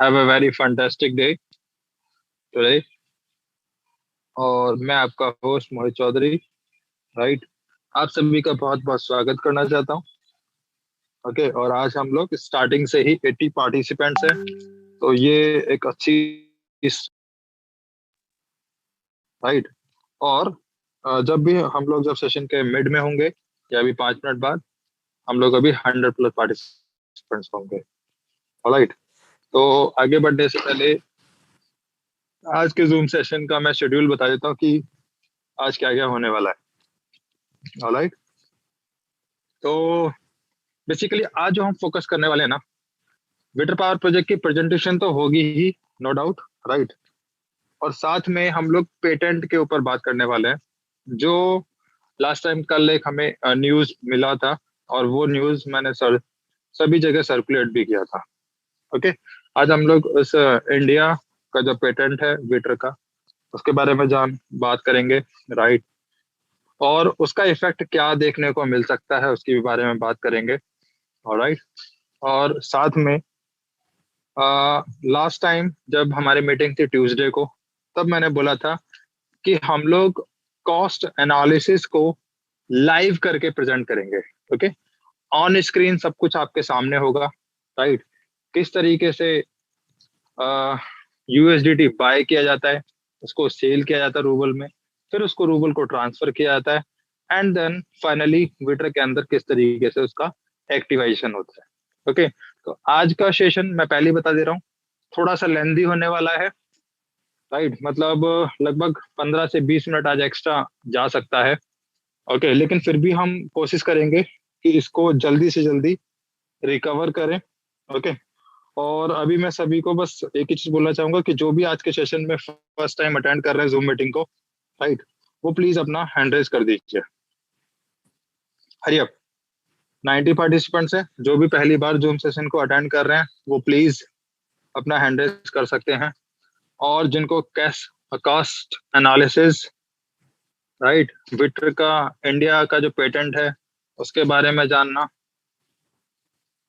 Have a very fantastic day today. और मैं आपका होस्ट मोहित चौधरी, राइट। आप सभी का बहुत बहुत स्वागत करना चाहता हूँ। ओके, और आज हम लोग स्टार्टिंग से ही 80 पार्टिसिपेंट्स हैं, तो ये एक अच्छी, राइट। और जब भी हम लोग जब सेशन के मिड में होंगे या अभी 5 मिनट बाद, हम लोग अभी 100+ पार्टिसिपेंट्स होंगे, राइट। तो आगे बढ़ने से पहले आज के जूम सेशन का मैं शेड्यूल बता देता हूँ कि आज क्या क्या होने वाला है, राइट। तो बेसिकली आज जो हम फोकस करने वाले हैं ना, विटर पावर प्रोजेक्ट की प्रेजेंटेशन तो होगी ही, नो डाउट, राइट। और साथ में हम लोग पेटेंट के ऊपर बात करने वाले हैं, जो लास्ट टाइम कल एक हमें न्यूज मिला था, और वो न्यूज मैंने सभी जगह सर्कुलेट भी किया था। ओके, आज हम लोग उस इंडिया का जो पेटेंट है विटर का, उसके बारे में बात करेंगे, राइट। और उसका इफेक्ट क्या देखने को मिल सकता है उसके भी बारे में बात करेंगे, ऑलराइट। और साथ में लास्ट टाइम जब हमारी मीटिंग थी ट्यूसडे को, तब मैंने बोला था कि हम लोग कॉस्ट एनालिसिस को लाइव करके प्रेजेंट करेंगे। ओके, ऑन स्क्रीन सब कुछ आपके सामने होगा, राइट। किस तरीके से यूएसडीटी बाय किया जाता है, उसको सेल किया जाता है रूबल में, फिर उसको रूबल को ट्रांसफर किया जाता है, एंड देन फाइनली विटर के अंदर किस तरीके से उसका एक्टिवेशन होता है। ओके, तो आज का सेशन मैं पहले ही बता दे रहा हूँ, थोड़ा सा लेंदी होने वाला है, राइट। मतलब लगभग 15 से 20 मिनट आज एक्स्ट्रा जा सकता है। ओके, लेकिन फिर भी हम कोशिश करेंगे कि इसको जल्दी से जल्दी रिकवर करें। ओके, और अभी मैं सभी को बस एक ही चीज बोलना चाहूंगा कि जो भी आज के सेशन में फर्स्ट टाइम अटेंड कर रहे हैं जूम मीटिंग को, राइट, वो प्लीज अपना हैंड रेज कर दीजिए। हरी अप, 90 पार्टिसिपेंट्स हैं, जो भी पहली बार जूम सेशन को अटेंड कर रहे हैं वो प्लीज अपना हैंड रेज कर सकते हैं। और जिनको कैश कॉस्ट एनालिसिस, राइट, विटर का इंडिया का जो पेटेंट है उसके बारे में जानना,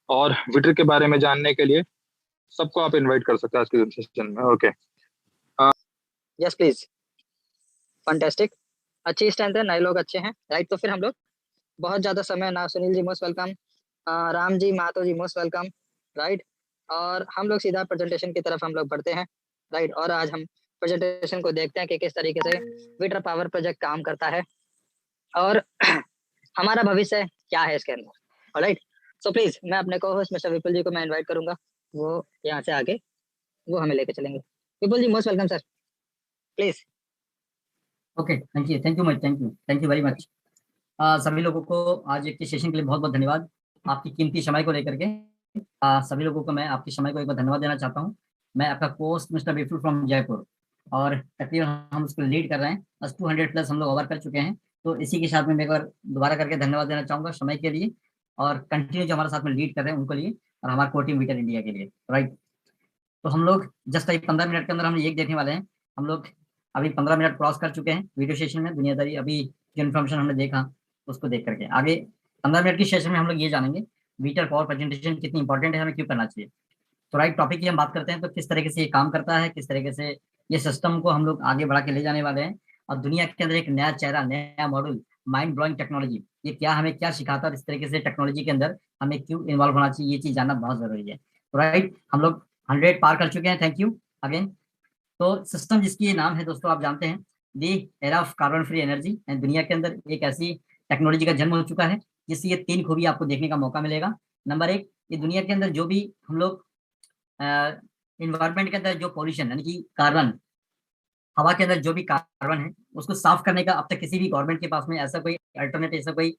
और विटर के बारे में जानने के लिए सबको आप इनवाइट कर सकते हैं आज के जूम सेशन में। ओके, यस प्लीज, फैंटास्टिक, अच्छी स्ट्रेंथ है, नए लोग अच्छे हैं, राइट। तो फिर हम लोग बहुत ज़्यादा समय ना, सुनील जी मोस्ट वेलकम, राम जी मातो जी मोस्ट वेलकम, राइट। और हम लोग सीधा प्रेजेंटेशन की तरफ हम लोग बढ़ते हैं, राइट। और आज हम प्रेजेंटेशन को देखते हैं कि किस तरीके से विटर पावर प्रोजेक्ट काम करता है और हमारा भविष्य क्या है इसके अंदर, राइट। सो प्लीज मैं अपने को होस्ट मिस्टर विपुल जी को मैं इन्वाइट करूंगा, वो यहाँ से आगे वो हमें लेके चलेंगे। Vipul ji most welcome sir, please. Okay, thank you much, thank you very much. सभी लोगों को आज के सेशन के लिए बहुत बहुत धन्यवाद, आपकी कीमती समय को लेकर के। सभी लोगों को मैं आपके समय को एक बार धन्यवाद देना चाहता हूँ। मैं आपका कोस्ट मिस्टर विपुल फ्रॉम जयपुर, और तकरीबन हम उसको लीड कर रहे हैं, बस 200+ हम लोग ओवर कर चुके हैं। तो इसी के साथ में मैं एक बार दोबारा करके धन्यवाद देना चाहूँगा समय के लिए, और कंटिन्यू जो हमारे साथ में लीड कर रहे हैं उनको लिए, और हमारे कोर टीम विटर इंडिया के लिए, राइट। तो हम लोग जस्ट 15 मिनट के अंदर हम ये देखने वाले हैं। हम लोग अभी 15 मिनट क्रॉस कर चुके हैं वीडियो सेशन में, दुनियादारी अभी जो इन्फॉर्मेशन हमने देखा उसको देख करके आगे 15 मिनट की सेशन में हम लोग ये जानेंगे विटर पावर प्रेजेंटेशन कितनी इंपॉर्टेंट है, हमें क्यों करना चाहिए। तो राइट टॉपिक की हम बात करते हैं, तो किस तरीके से ये काम करता है, किस तरीके से ये सिस्टम को हम लोग आगे बढ़ा के ले जाने वाले हैं, और दुनिया के अंदर एक नया चेहरा, नया मॉडल, माइंड ब्लोइंग टेक्नोलॉजी, ये क्या हमें क्या सिखाता है, और इस तरीके से टेक्नोलॉजी के अंदर हमें क्यों इन्वॉल्व होना चाहिए, ये चीज जानना बहुत जरूरी है। तो राइट, हम लोग 100 पार कर चुके हैं, थैंक यू अगेन। तो सिस्टम जिसकी ये नाम है दोस्तों, आप जानते हैं, the era of carbon free energy. दुनिया के अंदर एक ऐसी टेक्नोलॉजी का जन्म हो चुका है जिससे ये 3 खूबी आपको देखने का मौका मिलेगा। नंबर 1, ये दुनिया के अंदर जो भी हम लोग इन्वायरमेंट के अंदर जो पॉल्यूशन यानी कि कार्बन, हवा के अंदर जो भी कार्बन है उसको साफ करने का अब तक किसी भी गवर्नमेंट के पास में ऐसा कोई अल्टरनेट, ऐसा कोई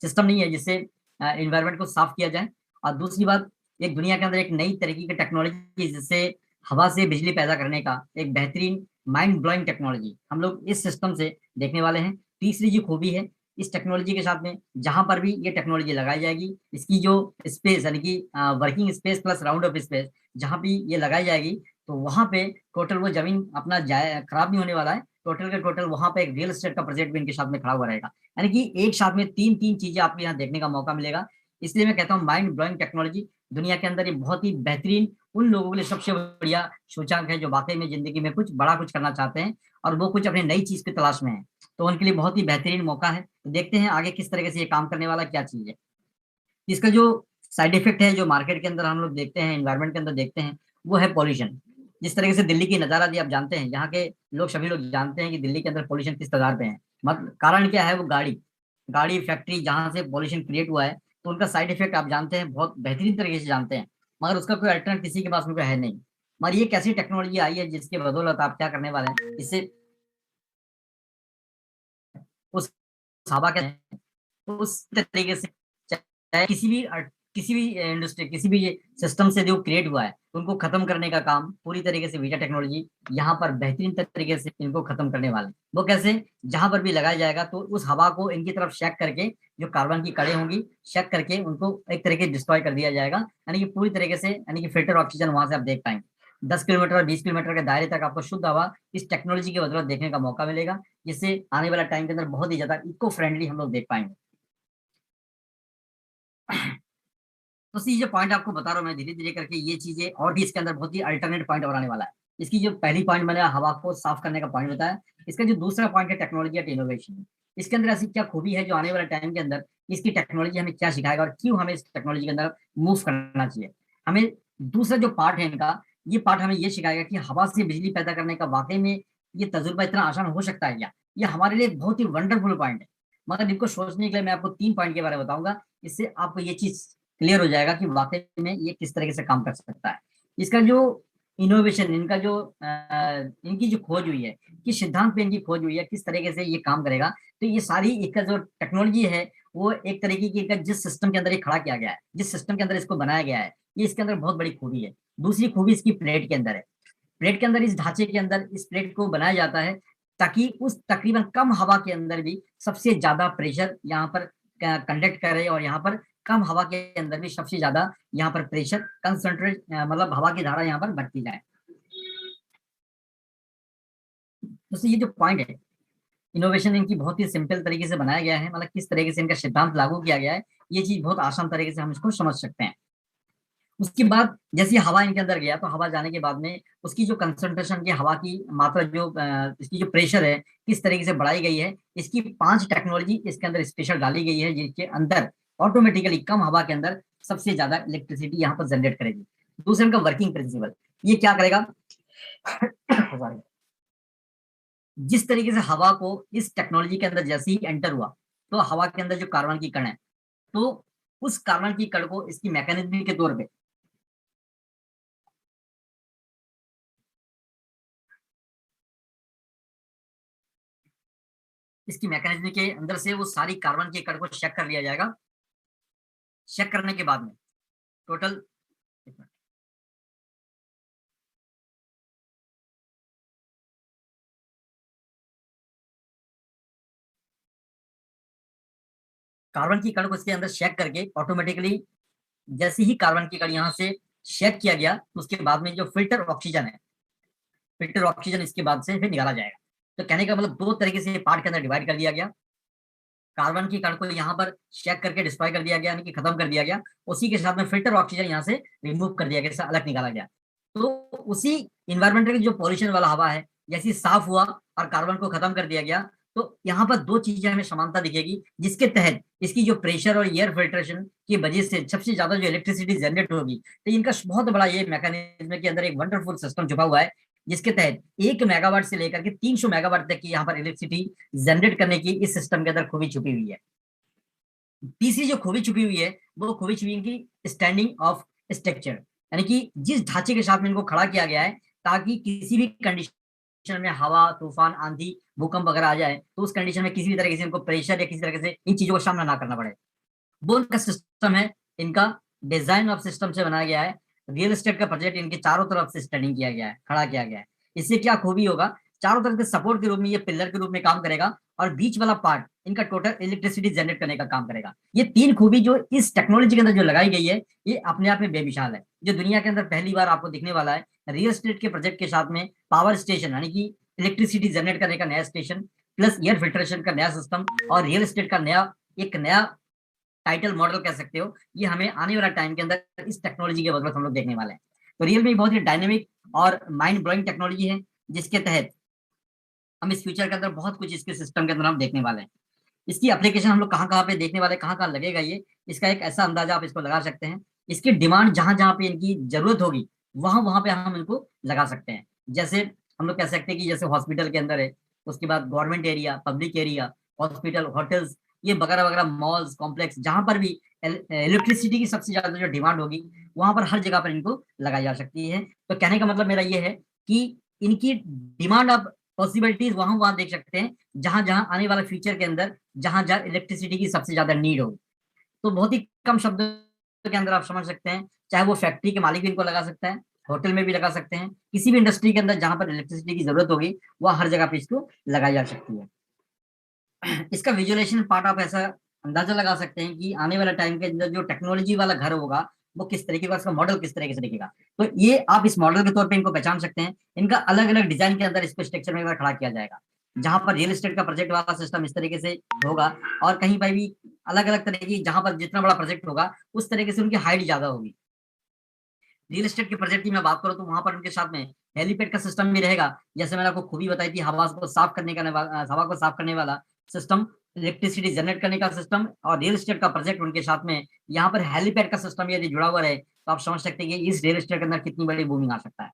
सिस्टम नहीं है जिससे इन्वायरमेंट को साफ किया जाए। और दूसरी बात, एक दुनिया के अंदर एक नई तरीके की टेक्नोलॉजी जिससे हवा से बिजली पैदा करने का एक बेहतरीन माइंड ब्लोइंग टेक्नोलॉजी हम लोग इस सिस्टम से देखने वाले हैं। तीसरी जो खूबी है इस टेक्नोलॉजी के साथ में, जहां पर भी ये टेक्नोलॉजी लगाई जाएगी, इसकी जो स्पेस यानी कि working space plus round of space, जहां भी ये लगाई जाएगी तो वहां पे टोटल वो जमीन अपना खराब नहीं होने वाला है, टोटल के टोटल वहां पे एक रियल एस्टेट का प्रोजेक्ट भी इनके साथ में खड़ा हुआ रहेगा। यानी कि एक साथ में 3 चीजें आपको यहाँ देखने का मौका मिलेगा। इसलिए मैं कहता हूँ माइंड ब्लोइंग टेक्नोलॉजी, दुनिया के अंदर ये बहुत ही बेहतरीन उन लोगों के लिए सबसे बढ़िया सूचकांक है जो वाकई में जिंदगी में कुछ बड़ा कुछ करना चाहते हैं और वो कुछ अपनी नई चीज की तलाश में है। तो उनके लिए बहुत ही बेहतरीन मौका है। तो देखते हैं आगे किस तरीके से ये काम करने वाला क्या चीज है। इसका जो साइड इफेक्ट है जो मार्केट के अंदर हम लोग देखते हैं, एनवायरमेंट के अंदर देखते हैं, वो है पॉल्यूशन। जिस तरीके से दिल्ली की नजारा दी आप जानते हैं, यहाँ के लोग सभी लोग जानते हैं कि दिल्ली के अंदर पॉल्यूशन किस कगार पे है। मतलब कारण क्या है, वो गाड़ी फैक्ट्री जहाँ से पॉल्यूशन क्रिएट हुआ है, तो उनका साइड इफेक्ट आप जानते हैं, बहुत बेहतरीन तरीके से जानते हैं, मगर उसका कोई अल्टरनेट किसी के पास में है नहीं। मगर ये कैसी टेक्नोलॉजी आई है जिसके बदौलत आप क्या करने वाले हैं, इससे उस हवा के उस तरीके से चाहे किसी भी इंडस्ट्री, किसी भी सिस्टम से जो क्रिएट हुआ है, उनको खत्म करने का काम पूरी तरीके से वीटा टेक्नोलॉजी यहाँ पर बेहतरीन तरीके से इनको खत्म करने वाले। वो कैसे, जहां पर भी लगाया जाएगा तो उस हवा को इनकी तरफ शेक करके, जो कार्बन की कड़े होंगी, शेक करके उनको एक तरीके डिस्ट्रॉय कर दिया जाएगा, यानी कि पूरी तरीके से, यानी कि फिल्टर ऑक्सीजन वहां से आप देख पाएंगे। 10 किलोमीटर और 20 किलोमीटर के दायरे तक आपको शुद्ध हवा इस टेक्नोलॉजी के बदौलत देखने का मौका मिलेगा, जिससे आने वाला टाइम के अंदर बहुत ही ज्यादा इको फ्रेंडली हम लोग देख पाएंगे। तो ये जो पॉइंट आपको बता रहा हूँ मैं धीरे धीरे करके, ये चीजें और भी इसके अंदर बहुत ही अल्टरनेट पॉइंट और आने वाला है। इसकी जो पहली पॉइंट मैंने हवा को साफ करने का पॉइंट बताया, इसका जो दूसरा पॉइंट है टेक्नोलॉजी एंड इनोवेशन। इसके अंदर ऐसी क्या खूबी है जो आने वाले टाइम के अंदर इसकी टेक्नोलॉजी हमें क्या सिखाएगा और क्यों हमें इस टेक्नोलॉजी के अंदर मूव करना चाहिए। हमें दूसरा जो पार्ट है इनका, ये पार्ट हमें ये सिखाएगा कि हवा से बिजली पैदा करने का वाकई में ये तजुर्बा इतना आसान हो सकता है क्या। ये हमारे लिए बहुत ही वंडरफुल पॉइंट है। मगर इनको सोचने के लिए मैं आपको 3 पॉइंट के बारे में बताऊंगा, इससे आपको ये चीज क्लियर हो जाएगा कि वाकई में ये किस तरीके से काम कर सकता है। इसका जो इनोवेशन, इनका जो इनकी जो खोज हुई है, किस सिद्धांत पे इनकी खोज हुई है, किस तरीके से ये काम करेगा, तो ये सारी इसका जो टेक्नोलॉजी है वो एक तरीके की जिस सिस्टम के अंदर ये खड़ा किया गया है, जिस सिस्टम के अंदर इसको बनाया गया है, ये इसके अंदर बहुत बड़ी खूबी है। दूसरी खूबी इसकी प्लेट के अंदर है। प्लेट के अंदर, इस ढांचे के अंदर इस प्लेट को बनाया जाता है ताकि उस तकरीबन कम हवा के अंदर भी सबसे ज्यादा प्रेशर यहाँ पर कंडक्ट करे और यहाँ पर कम हवा के अंदर भी सबसे ज्यादा यहाँ पर प्रेशर कंसंट्रेट, मतलब हवा की धारा यहाँ पर बढ़ती जाए। तो ये जो पॉइंट है, इनोवेशन इनकी बहुत ही सिंपल तरीके से बनाया गया है, मतलब किस तरीके से इनका सिद्धांत लागू किया गया है, ये चीज बहुत आसान तरीके से हम इसको समझ सकते हैं। उसके बाद जैसे हवा इनके अंदर गया, तो हवा जाने के बाद में उसकी जो कंसंट्रेशन की हवा की मात्रा, जो इसकी जो प्रेशर है किस तरीके से बढ़ाई गई है, इसकी 5 टेक्नोलॉजी इसके अंदर स्पेशल डाली गई है, जिसके अंदर ऑटोमेटिकली कम हवा के अंदर सबसे ज्यादा इलेक्ट्रिसिटी यहाँ पर जनरेट करेगी। दूसरा इनका वर्किंग प्रिंसिपल, ये क्या करेगा जिस तरीके से हवा को इस टेक्नोलॉजी के अंदर जैसे ही एंटर हुआ, तो हवा के अंदर जो कार्बन की कण है, तो उस कार्बन की कण को इसकी मैकेनिज्म के तौर पे इसकी मैकेनिज्म के अंदर से वो सारी कार्बन के कण को चेक कर लिया जाएगा। चेक करने के बाद में टोटल कार्बन की कण को इसके अंदर चेक करके ऑटोमेटिकली जैसे ही कार्बन की कण यहाँ से चेक किया गया, तो उसके बाद में जो फिल्टर ऑक्सीजन है, फिल्टर ऑक्सीजन इसके बाद से फिर निकाला जाएगा। तो कहने का मतलब 2 तरीके से पार्ट के अंदर डिवाइड कर दिया गया। कार्बन की कण को यहाँ पर चेक करके डिस्ट्रॉय कर दिया गया, यानी कि खत्म कर दिया गया। उसी के साथ में फिल्टर ऑक्सीजन यहाँ से रिमूव कर दिया गया, अलग निकाला गया। तो उसी इन्वायरमेंटल जो पॉल्यूशन वाला हवा है, जैसे साफ हुआ और कार्बन को खत्म कर दिया गया, तो यहाँ पर 2 चीजें हमें समानता दिखेगी, जिसके तहत इसकी जो प्रेशर और एयर फिल्ट्रेशन की वजह से सबसे ज्यादा जो इलेक्ट्रिसिटी जनरेट होगी। तो इनका बहुत बड़ा ये मैकेनिज्म के अंदर एक वंडरफुल सिस्टम छुपा हुआ है, जिसके तहत 1 मेगावाट से लेकर के 300 मेगावाट तक की यहाँ पर इलेक्ट्रिसिटी जनरेट करने की इस सिस्टम के अंदर खूबी छुपी हुई है। तीसरी जो खूबी छुपी हुई है, वो खूबी छुपी की स्टैंडिंग ऑफ स्ट्रक्चर, यानी कि जिस ढांचे के साथ में इनको खड़ा किया गया है, ताकि किसी भी कंडीशन में हवा, तूफान, आंधी, भूकंप वगैरह आ जाए, तो उस कंडीशन में किसी भी तरीके से इनको प्रेशर या किसी तरीके से इन चीजों का सामना ना करना पड़े। वो उनका सिस्टम है, इनका डिजाइन ऑफ सिस्टम से बनाया गया है। रियल एस्टेट का प्रोजेक्ट इनके चारों तरफ से स्टैंडिंग किया गया है, खड़ा किया गया है। इससे क्या खूबी होगा, चारों तरफ के सपोर्ट के रूप में ये पिलर के रूप में काम करेगा, और बीच वाला पार्ट इनका टोटल इलेक्ट्रिसिटी जनरेट करने का काम करेगा। ये 3 खूबी जो इस टेक्नोलॉजी के अंदर जो लगाई गई है, ये अपने आप में बेमिसाल है, जो दुनिया के अंदर पहली बार आपको दिखने वाला है। रियल एस्टेट के प्रोजेक्ट के साथ में पावर स्टेशन, यानी कि इलेक्ट्रिसिटी जनरेट करने का नया स्टेशन, प्लस एयर फिल्ट्रेशन का नया सिस्टम, और रियल एस्टेट का नया टाइटल मॉडल कह सकते हो, ये हमें आने वाला टाइम के अंदर इस टेक्नोलॉजी के बदौलत हम लोग देखने वाले हैं। तो रियल में बहुत ही डायनेमिक और माइंड ब्लोइंग टेक्नोलॉजी है, जिसके तहत हम इस फ्यूचर के अंदर बहुत कुछ इसके सिस्टम के अंदर हम देखने वाले हैं। इसकी एप्लीकेशन हम लोग कहाँ पे देखने वाले, कहाँ लगेगा ये, इसका एक ऐसा अंदाजा आप इसको लगा सकते हैं। इसकी डिमांड जहां जहां पे इनकी जरूरत होगी वहां वहां पे हम इनको लगा सकते हैं। जैसे हम लोग कह सकते हैं कि जैसे हॉस्पिटल के अंदर है, उसके बाद government area, public area, hospital, hotels, ये वगैरह वगैरह, मॉल्स, कॉम्प्लेक्स, जहां पर भी इलेक्ट्रिसिटी की सबसे ज्यादा जो डिमांड होगी वहां पर हर जगह पर इनको लगाई जा सकती है। तो कहने का मतलब मेरा ये है कि इनकी डिमांड आप पॉसिबिलिटीज वहां वहां देख सकते हैं जहां जहां आने वाले फ्यूचर के अंदर जहां जहां इलेक्ट्रिसिटी की सबसे ज्यादा नीड होगी। तो बहुत ही कम शब्दों के अंदर आप समझ सकते हैं, चाहे वो फैक्ट्री के मालिक भी इनको लगा सकता है, होटल में भी लगा सकते हैं, किसी भी इंडस्ट्री के अंदर जहां पर इलेक्ट्रिसिटी की जरूरत होगी वह हर जगह पे इसको लगाई जा सकती है। इसका विजुअलाइजेशन पार्ट आप ऐसा अंदाजा लगा सकते हैं कि आने वाला टाइम के अंदर जो टेक्नोलॉजी वाला घर होगा वो किस तरीके का, उसका मॉडल किस तरीके से दिखेगा। तो ये आप इस मॉडल के तौर पे इनको पहचान सकते हैं। इनका अलग अलग डिजाइन के अंदर इसको स्ट्रक्चर में खड़ा किया जाएगा, जहां पर रियल एस्टेट का प्रोजेक्ट वाला सिस्टम इस तरीके से होगा, और कहीं पर भी अलग अलग तरह की, जहां पर जितना बड़ा प्रोजेक्ट होगा उस तरीके से उनकी हाइट ज्यादा होगी। रियल एस्टेट के प्रोजेक्ट की मैं बात करूं तो वहां पर उनके साथ में हेलीपैड का सिस्टम भी रहेगा। जैसे मैंने आपको खूबी बताई थी, हवा को साफ करने वाला सिस्टम, इलेक्ट्रिसिटी जनरेट करने का सिस्टम, और रियल एस्टेट का प्रोजेक्ट उनके साथ में यहाँ पर हेलीपैड का सिस्टम यदि जुड़ा हुआ रहे तो आप समझ सकते हैं कि इस रियल एस्टेट के अंदर कितनी बड़ी बूमिंग आ सकता है।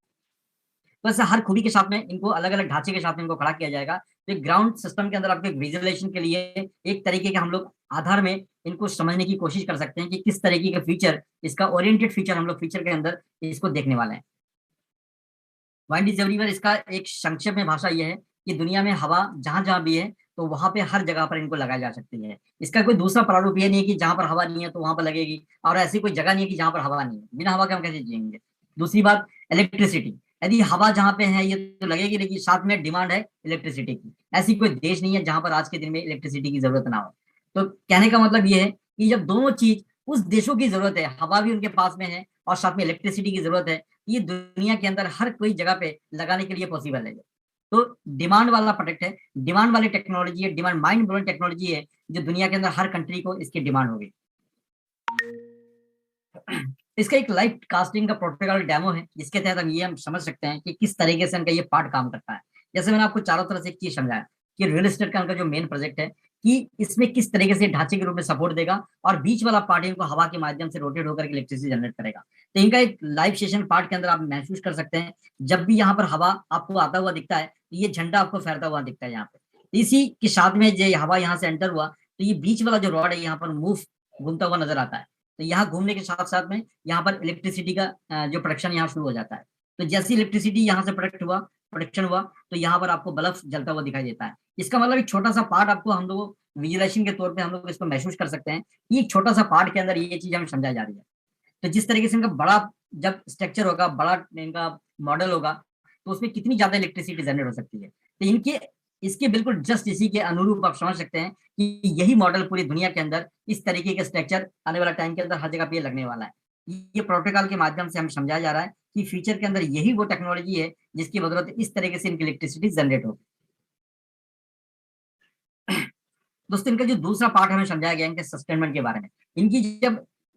तो ऐसे हर खूबी के साथ में इनको अलग अलग ढांचे के साथ में इनको खड़ा किया जाएगा। तो ग्राउंड सिस्टम के अंदर आपके विजुअलाइजेशन के लिए एक तरीके के हम लोग आधार में इनको समझने की कोशिश कर सकते हैं कि किस तरीके का फीचर, इसका ओरिएंटेड फीचर हम लोग फीचर के अंदर इसको देखने वाले हैं। वाइंड इज एवरीवेयर, इसका एक संक्षेप में भाषा यह है कि दुनिया में हवा जहां जहां भी है तो वहां पे हर जगह पर इनको लगाई जा सकती है। इसका कोई दूसरा प्रारूप ये नहीं है कि जहां पर हवा नहीं है तो वहां पर लगेगी, और ऐसी कोई जगह नहीं है कि जहां पर हवा नहीं है, बिना हवा के हम कैसे जिएंगे। दूसरी बात, इलेक्ट्रिसिटी, यदि हवा जहां पे है ये तो लगेगी, लेकिन साथ में डिमांड है इलेक्ट्रिसिटी की। ऐसी कोई देश नहीं है जहां पर आज के दिन में इलेक्ट्रिसिटी की जरूरत ना हो। तो कहने का मतलब ये है कि जब दोनों चीज उस देशों की जरूरत है, हवा भी उनके पास में है और साथ में इलेक्ट्रिसिटी की जरूरत है, ये दुनिया के अंदर हर कोई जगह पे लगाने के लिए पॉसिबल है। तो डिमांड वाला प्रोडक्ट है, डिमांड वाली टेक्नोलॉजी है, डिमांड माइंड ब्लोइंग टेक्नोलॉजी है, जो दुनिया के अंदर हर कंट्री को इसकी डिमांड होगी। इसका एक लाइव कास्टिंग का प्रोटोकॉल डेमो है, जिसके तहत हम समझ सकते हैं कि किस तरीके से इनका ये पार्ट काम करता है। जैसे मैंने आपको चारों तरफ से एक चीज समझाया कि रियल एस्टेट का इनका जो मेन प्रोजेक्ट है कि इसमें किस तरीके से ढांचे के रूप में सपोर्ट देगा, और बीच वाला पार्ट इनको हवा के माध्यम से रोटेट होकर इलेक्ट्रिसिटी जनरेट करेगा। तो इनका एक लाइव सेशन पार्ट के अंदर आप महसूस कर सकते हैं, जब भी यहाँ पर हवा आपको आता हुआ दिखता है तो ये झंडा आपको फैलता हुआ दिखता है यहाँ पे। इसी के साथ में जो हवा यहाँ से एंटर हुआ तो ये बीच वाला जो रॉड है यहाँ पर मूव घूमता हुआ नजर आता है। तो यहाँ घूमने के साथ साथ में यहाँ पर इलेक्ट्रिसिटी का जो प्रोडक्शन यहाँ शुरू हो जाता है। तो जैसी इलेक्ट्रिसिटी यहाँ से प्रोडक्शन हुआ तो यहाँ पर आपको बल्ब जलता हुआ दिखाई देता है। इसका मतलब एक छोटा सा पार्ट आपको हम लोग विजुअलाइजेशन के तौर पे हम लोग इसको महसूस कर सकते हैं कि एक छोटा सा पार्ट के अंदर ये चीज हमें समझाई जा रही है। तो जिस तरीके से इनका बड़ा जब स्ट्रक्चर होगा, बड़ा इनका मॉडल होगा, तो उसमें कितनी ज्यादा इलेक्ट्रिसिटी जनरेट हो सकती है। तो इनके इसके बिल्कुल जस्ट इसी के अनुरूप आप समझ सकते हैं कि यही मॉडल पूरी दुनिया के अंदर इस तरीके का स्ट्रक्चर आने वाला टाइम के अंदर हर जगह पे लगने वाला है। ये प्रोटोकॉल के माध्यम से हम समझाया जा रहा है कि फ्यूचर के अंदर यही वो टेक्नोलॉजी है जिसकी बदौलत इस तरीके से इनकी इलेक्ट्रिसिटी जनरेट होगी। दोस्तों, इनका जो दूसरा पार्ट हमें समझाया गया इनके सस्टेनमेंट के बारे में।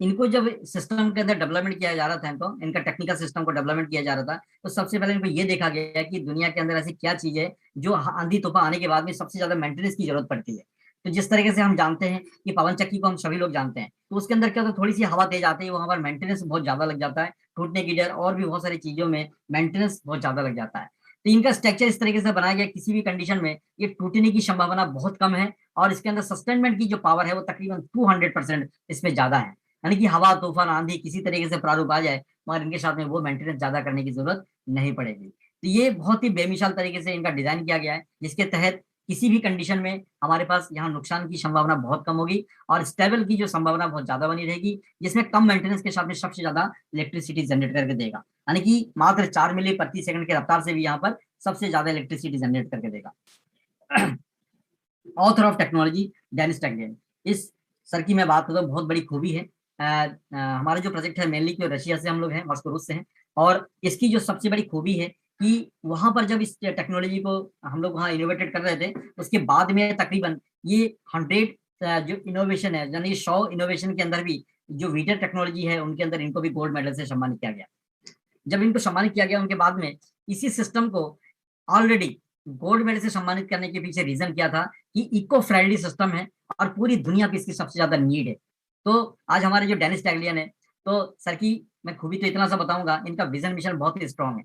इनको जब सिस्टम के अंदर डेवलपमेंट किया जा रहा था, इनका टेक्निकल सिस्टम को डेवलपमेंट किया जा रहा था, तो सबसे पहले इनको ये देखा गया कि दुनिया के अंदर ऐसी क्या चीज है जो आंधी तूफान आने के बाद में सबसे ज्यादा मेंटेनेंस की जरूरत पड़ती है। तो जिस तरीके से हम जानते हैं कि पवन चक्की को हम सभी लोग जानते हैं, तो उसके अंदर क्या होता है, थोड़ी सी हवा तेज आती है, वहां पर मेंटेनेंस बहुत ज्यादा लग जाता है, टूटने की डर और भी बहुत सारी चीजों में मेंटेनेंस बहुत ज्यादा लग जाता है। तो इनका स्ट्रक्चर इस तरीके से बनाया गया, किसी भी कंडीशन में ये टूटने की संभावना बहुत कम है, और इसके अंदर सस्टेनमेंट की जो पावर है वो तकरीबन 200% इसमें ज्यादा है। यानी कि हवा, तूफान, आंधी किसी तरीके से प्रारूप आ जाए मगर इनके साथ में वो मेंटेनेंस ज्यादा करने की जरूरत नहीं पड़ेगी। तो ये बहुत ही बेमिसाल तरीके से इनका डिजाइन किया गया है, जिसके तहत किसी भी कंडीशन में हमारे पास यहाँ नुकसान की संभावना बहुत कम होगी और स्टेबल की जो संभावना बहुत ज्यादा बनी रहेगी, जिसमें कम मेंटेनेंस के साथ में सबसे ज्यादा इलेक्ट्रिसिटी जनरेट करके देगा। यानी कि मात्र 4 मिली प्रति सेकंड के रफ्तार से भी यहाँ पर सबसे ज्यादा इलेक्ट्रिसिटी जनरेट करके देगा। ऑथर ऑफ टेक्नोलॉजी डेनिस टैंगेन, इस सर की मैं बात करूँ बहुत बड़ी खूबी है। हमारा जो प्रोजेक्ट है मेनली जो रशिया से हम लोग हैं, मॉस्को रूस से हैं, और इसकी जो सबसे बड़ी खूबी है कि वहां पर जब इस टेक्नोलॉजी को हम लोग वहाँ इनोवेटेड कर रहे थे, उसके बाद में तकरीबन ये 100 जो इनोवेशन है, यानी 100 इनोवेशन के अंदर भी जो वीटर टेक्नोलॉजी है उनके अंदर इनको भी गोल्ड मेडल से सम्मानित किया गया। जब इनको सम्मानित किया गया, उनके बाद में इसी सिस्टम को ऑलरेडी गोल्ड मेडल से सम्मानित करने के पीछे रीजन क्या था कि इको फ्रेंडली सिस्टम है और पूरी दुनिया की इसकी सबसे ज्यादा नीड है। तो आज हमारे जो डेनिस टैगलियन है, तो सर की मैं खूबी तो इतना सा बताऊंगा, इनका विजन मिशन बहुत ही स्ट्रांग है।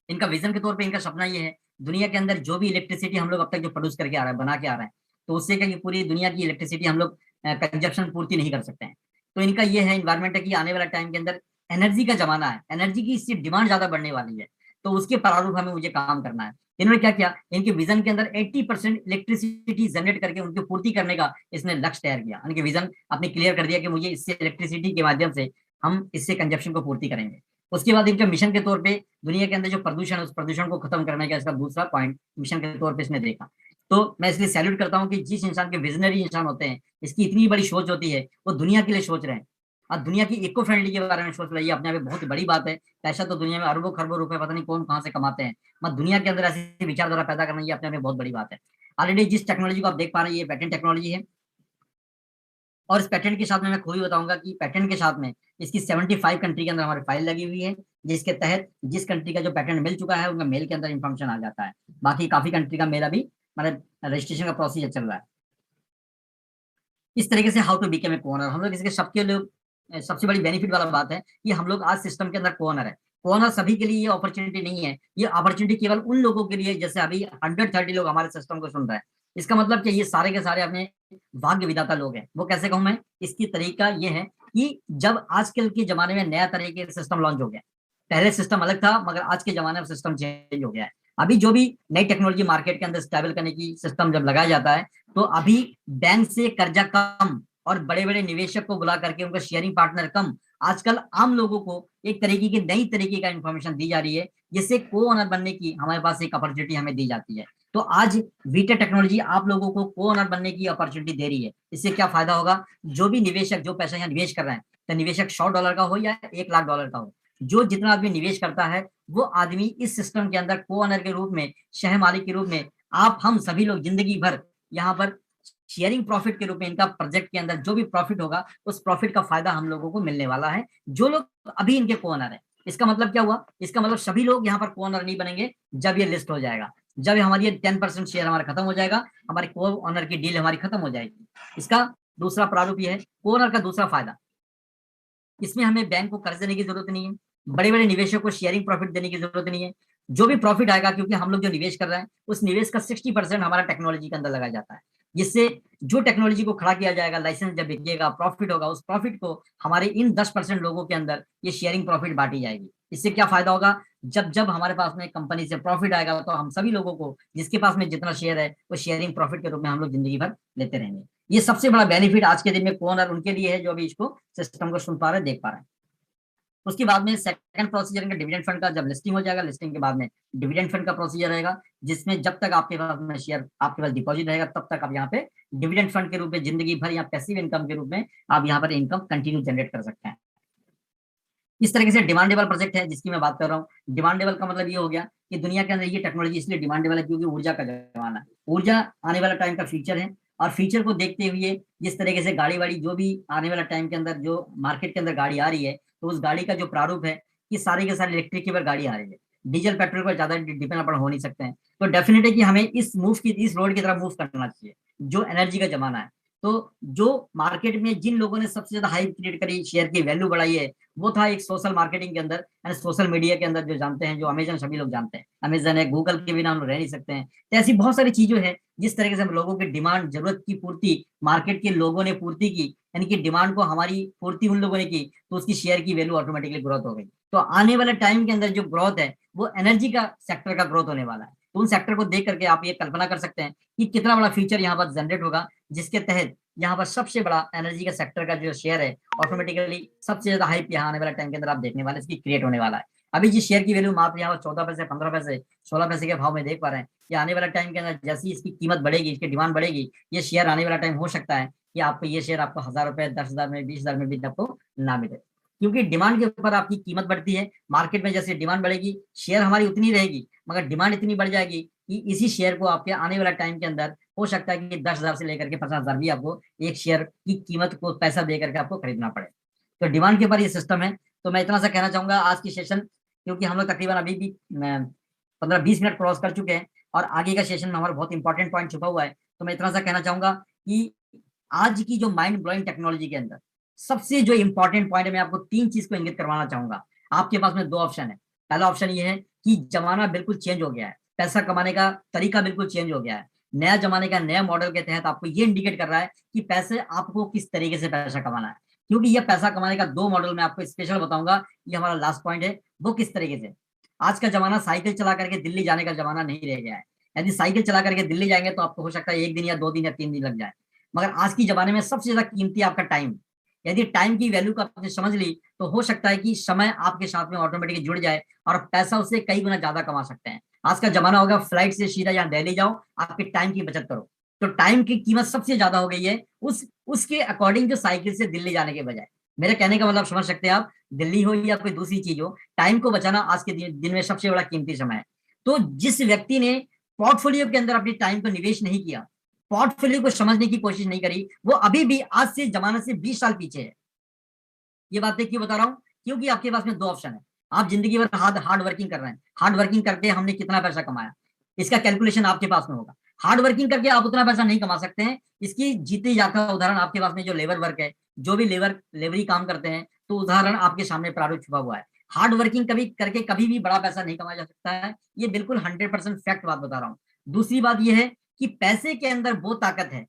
इनका विजन के तौर पे इनका सपना ये है, दुनिया के अंदर जो भी इलेक्ट्रिसिटी हम लोग अब तक जो प्रोड्यूस करके आ रहे हैं, बना के आ रहे हैं, तो उससे क्या कि पूरी दुनिया की इलेक्ट्रिसिटी हम लोग कंजप्शन पूर्ति नहीं कर सकते हैं। तो इनका ये है इन्वायरमेंट है कि आने वाला टाइम के अंदर एनर्जी का जमाना है, एनर्जी की इससे डिमांड ज्यादा बढ़ने वाली है, तो उसके प्रारूप हमें मुझे काम करना है। इन्होंने क्या किया, इनके विजन के अंदर 80% इलेक्ट्रिसिटी जनरेट करके उनकी पूर्ति करने का इसने लक्ष्य तैयार किया। इनके विजन अपने क्लियर कर दिया कि मुझे इससे इलेक्ट्रिसिटी के माध्यम से हम इससे कंजप्शन को पूर्ति करेंगे। उसके बाद इनका मिशन के तौर पे दुनिया के अंदर जो प्रदूषण है, उस प्रदूषण को खत्म करने का इसका दूसरा पॉइंट मिशन के तौर पे इसने देखा। तो मैं इसलिए सैल्यूट करता हूँ कि जिस इंसान के विजनरी इंसान होते हैं, इसकी इतनी बड़ी सोच होती है, वो दुनिया के लिए सोच रहे हैं और दुनिया की इको फ्रेंडली के बारे में सोच रही है, अपने आप में बहुत बड़ी बात है। पैसा तो दुनिया में अरबों खरबों रुपए पता नहीं कौन कहाँ से कमाते हैं, मगर दुनिया के अंदर ऐसी विचारधारा पैदा करना ये अपने आप में बहुत बड़ी बात है। ऑलरेडी जिस टेक्नोलॉजी को आप देख पा रहे हैं, ये पैटेंट टेक्नोलॉजी है, और इस पैटेंट के साथ में मैं खूबी बताऊंगा कि पैटेंट के साथ में इसकी 75 कंट्री के अंदर हमारी फाइल लगी हुई है, जिसके तहत जिस कंट्री का जो पैटेंट मिल चुका है उनका मेल के अंदर इन्फॉर्मेशन आ जाता है। बाकी काफी कंट्री का मेल अभी मतलब रजिस्ट्रेशन का प्रोसीजर चल रहा है। इस तरीके से हाउ टू बिकम ए कोऑनर, हम लोग इसके सबके लोग सबसे बड़ी बेनिफिट वाला बात है कि हम लोग आज सिस्टम के अंदर कोऑनर है। कोऑनर सभी के लिए ये अपॉर्चुनिटी नहीं है, ये अपॉर्चुनिटी केवल उन लोगों के लिए, जैसे अभी 130 लोग हमारे सिस्टम को सुन रहे हैं। इसका मतलब कि ये सारे के सारे अपने भाग्य विधाता लोग हैं। वो कैसे कहूं मैं, इसकी तरीका ये है कि जब आजकल के जमाने में नया तरीके का सिस्टम लॉन्च हो गया, पहले सिस्टम अलग था मगर आज के जमाने में सिस्टम चेंज हो गया है। अभी जो भी नई टेक्नोलॉजी मार्केट के अंदर स्टेबल करने की सिस्टम जब लगाया जाता है, तो अभी बैंक से कर्जा कम और बड़े बड़े निवेशक को बुला करके उनका शेयरिंग पार्टनर कम, आजकल आम लोगों को एक तरीके की नई तरीके का इंफॉर्मेशन दी जा रही है, जिससे को ओनर बनने की हमारे पास एक अपॉर्चुनिटी हमें दी जाती है। तो आज वीटे टेक्नोलॉजी आप लोगों को को ओनर बनने की अपॉर्चुनिटी दे रही है। इससे क्या फायदा होगा, जो भी निवेशक जो पैसा यहाँ निवेश कर रहे हैं, तो निवेशक $100 का हो या $1,00,000 का हो, जो जितना आदमी निवेश करता है वो आदमी इस सिस्टम के अंदर को ओनर के रूप में, शह मालिक के रूप में, आप हम सभी लोग जिंदगी भर यहाँ पर शेयरिंग प्रॉफिट के रूप में इनका प्रोजेक्ट के अंदर जो भी प्रॉफिट होगा उस प्रॉफिट का फायदा हम लोगों को मिलने वाला है, जो लोग अभी इनके को ओनर है। इसका मतलब क्या हुआ, इसका मतलब सभी लोग यहाँ पर को ओनर नहीं बनेंगे जब ये लिस्ट हो जाएगा, जब हमारी 10% शेयर हमारा खत्म हो जाएगा, हमारे को ओनर की डील हमारी खत्म हो जाएगी। इसका दूसरा प्रारूप यह है, को ओनर का दूसरा फायदा, इसमें हमें बैंक को कर्ज देने की जरूरत नहीं है, बड़े बड़े निवेशक को शेयरिंग प्रॉफिट देने की जरूरत नहीं है। जो भी प्रॉफिट आएगा, क्योंकि हम लोग जो निवेश कर रहे हैं उस निवेश का 60% हमारा टेक्नोलॉजी के अंदर लगाया जाता है, जिससे जो टेक्नोलॉजी को खड़ा किया जाएगा, लाइसेंस जब बिकेगा, प्रॉफिट होगा, उस प्रॉफिट को हमारे इन 10% लोगों के अंदर ये शेयरिंग प्रॉफिट बांटी जाएगी। इससे क्या फायदा होगा, जब जब हमारे पास में कंपनी से प्रॉफिट आएगा तो हम सभी लोगों को, जिसके पास में जितना शेयर है, वो शेयरिंग प्रॉफिट के रूप में हम लोग जिंदगी भर लेते रहेंगे। ये सबसे बड़ा बेनिफिट आज के दिन में को ओनर उनके लिए है जो अभी इसको सिस्टम को सुन पा रहे हैं, देख पा रहे हैं। उसके बाद में सेकंड प्रोसीजर इनका डिविडेंड फंड का, जब लिस्टिंग हो जाएगा, लिस्टिंग के बाद में डिविडेंड फंड का प्रोसीजर रहेगा, जिसमें जब तक आपके पास में शेयर आपके पास डिपॉजिट रहेगा तब तक आप यहाँ पे डिविडेंड फंड के रूप में जिंदगी भर या पैसिव इनकम के रूप में आप यहाँ पर इनकम कंटिन्यू जनरेट कर सकते हैं। इस तरीके से डिमांडेबल प्रोजेक्ट है जिसकी मैं बात कर रहा हूँ। डिमांडेबल का मतलब ये हो गया कि दुनिया के अंदर ये टेक्नोलॉजी इसलिए डिमांडेबल है क्योंकि ऊर्जा का जमाना है, ऊर्जा आने वाला टाइम का फ्यूचर है, और फ्यूचर को देखते हुए जिस तरीके से गाड़ी वाड़ी जो भी आने वाला टाइम के अंदर जो मार्केट के अंदर गाड़ी आ रही है, तो उस गाड़ी का जो प्रारूप है कि सारी के सारी इलेक्ट्रिक की गाड़ी आ रही है, डीजल पेट्रोल पर ज्यादा डिपेंड अपन हो नहीं सकते हैं। तो डेफिनेट है कि हमें इस रोड की तरफ मूव करना चाहिए जो एनर्जी का जमाना है। तो जो मार्केट में जिन लोगों ने सबसे ज्यादा हाइप क्रिएट करी, शेयर की वैल्यू बढ़ाई है, वो था एक सोशल मार्केटिंग के अंदर यानी सोशल मीडिया के अंदर, जो जानते हैं, जो अमेजन सभी लोग जानते हैं, अमेजन है, गूगल के बिना हम लोग रह नहीं सकते हैं। तो ऐसी बहुत सारी चीजें हैं जिस तरीके से हम लोगों की डिमांड, जरूरत की पूर्ति मार्केट के लोगों ने पूर्ति की, यानी कि डिमांड को हमारी पूर्ति उन लोगों ने की, तो उसकी शेयर की वैल्यू ऑटोमेटिकली ग्रोथ हो गई। तो आने वाले टाइम के अंदर जो ग्रोथ है वो एनर्जी का सेक्टर का ग्रोथ होने वाला है। तो उन सेक्टर को देख करके आप ये कल्पना कर सकते हैं कि कितना बड़ा फ्यूचर यहाँ पर जनरेट होगा, जिसके तहत यहाँ पर सबसे बड़ा एनर्जी का सेक्टर का जो शेयर है ऑटोमेटिकली सबसे ज्यादा हाइप यहाँ आने वाले टाइम के अंदर आप देखने वाले इसकी क्रिएट होने वाला है। अभी जिस शेयर की वैल्यू मात्र यहाँ पर 14 पैसे, 15 पैसे, 16 पैसे के भाव में देख पा रहे हैं, ये आने वाला टाइम के अंदर जैसी इसकी कीमत बढ़ेगी, इसकी डिमांड बढ़ेगी, ये शेयर आने वाला टाइम हो सकता है कि आपको ये शेयर आपको 1000 रुपए, 10,000 में, 20,000 में भी आपको ना मिले, क्योंकि डिमांड के ऊपर आपकी कीमत बढ़ती है। मार्केट में जैसे डिमांड बढ़ेगी, शेयर हमारी उतनी रहेगी, मगर डिमांड इतनी बढ़ जाएगी कि इसी शेयर को आपके आने वाला टाइम के अंदर हो सकता है कि 10,000 से लेकर के 50,000 भी आपको एक शेयर की कीमत को पैसा दे करके आपको खरीदना पड़े। तो डिमांड के ऊपर ये सिस्टम है। तो मैं इतना सा कहना चाहूंगा आज की सेशन, क्योंकि हम लोग तकरीबन अभी भी 15-20 मिनट क्रॉस कर चुके हैं और आगे का सेशन में हमारा बहुत इंपॉर्टेंट पॉइंट छुपा हुआ है। तो मैं इतना सा कहना चाहूंगा कि आज की जो माइंड ब्लोइंग टेक्नोलॉजी के अंदर सबसे जो इंपॉर्टेंट पॉइंट है, मैं आपको 3 चीज को इंगित करवाना चाहूंगा। आपके पास में 2 ऑप्शन है। पहला ऑप्शन ये है कि जमाना बिल्कुल चेंज हो गया है, पैसा कमाने का तरीका बिल्कुल चेंज हो गया है। नया जमाने का नया मॉडल के तहत आपको ये इंडिकेट कर रहा है कि पैसे आपको किस तरीके से पैसा कमाना है। क्योंकि ये पैसा कमाने का 2 मॉडल मैं आपको स्पेशल बताऊंगा। ये हमारा लास्ट पॉइंट है, वो किस तरीके से। आज का जमाना साइकिल चला करके दिल्ली जाने का जमाना नहीं रह गया है। यदि साइकिल चला करके दिल्ली जाएंगे तो आपको हो सकता है 1 दिन या 2 दिन या 3 दिन लग जाए, मगर आज की जमाने में सबसे ज्यादा कीमती आपका टाइम। यदि टाइम की वैल्यू का आपने समझ ली तो हो सकता है कि समय आपके साथ में ऑटोमेटिकली जुड़ जाए और पैसा उससे कई गुना ज्यादा कमा सकते हैं। आज का जमाना होगा फ्लाइट से सीधा यहाँ दिल्ली जाओ, आपके टाइम की बचत करो। तो टाइम की कीमत सबसे ज्यादा हो गई है उसके अकॉर्डिंग जो साइकिल से दिल्ली जाने के बजाय। मेरे कहने का मतलब समझ सकते हैं आप, दिल्ली हो या कोई दूसरी चीज हो, टाइम को बचाना आज के दिन में सबसे बड़ा कीमती समय है। तो जिस व्यक्ति ने पोर्टफोलियो के अंदर अपनी टाइम को निवेश नहीं किया, पोर्टफोलियो को समझने की कोशिश नहीं करी, वो अभी भी आज से जमाने से 20 साल पीछे है। ये बातें क्यों बता रहा हूं? क्योंकि आपके पास में 2 ऑप्शन है। आप जिंदगी भर हार्ड वर्किंग कर रहे हैं, हार्ड वर्किंग करके हमने कितना पैसा कमाया, इसका कैलकुलेशन आपके पास में होगा। हार्ड वर्किंग करके आप उतना पैसा नहीं कमा सकते हैं। इसकी जीते जाता उदाहरण आपके पास में जो लेबर वर्क है, जो भी लेबरी काम करते हैं, तो उदाहरण आपके सामने प्रारूप छुपा हुआ है। हार्ड वर्किंग कभी करके कभी भी बड़ा पैसा नहीं कमाया जा सकता है। ये बिल्कुल 100% फैक्ट बात बता रहा हूँ। दूसरी बात यह है कि पैसे के अंदर वो ताकत है,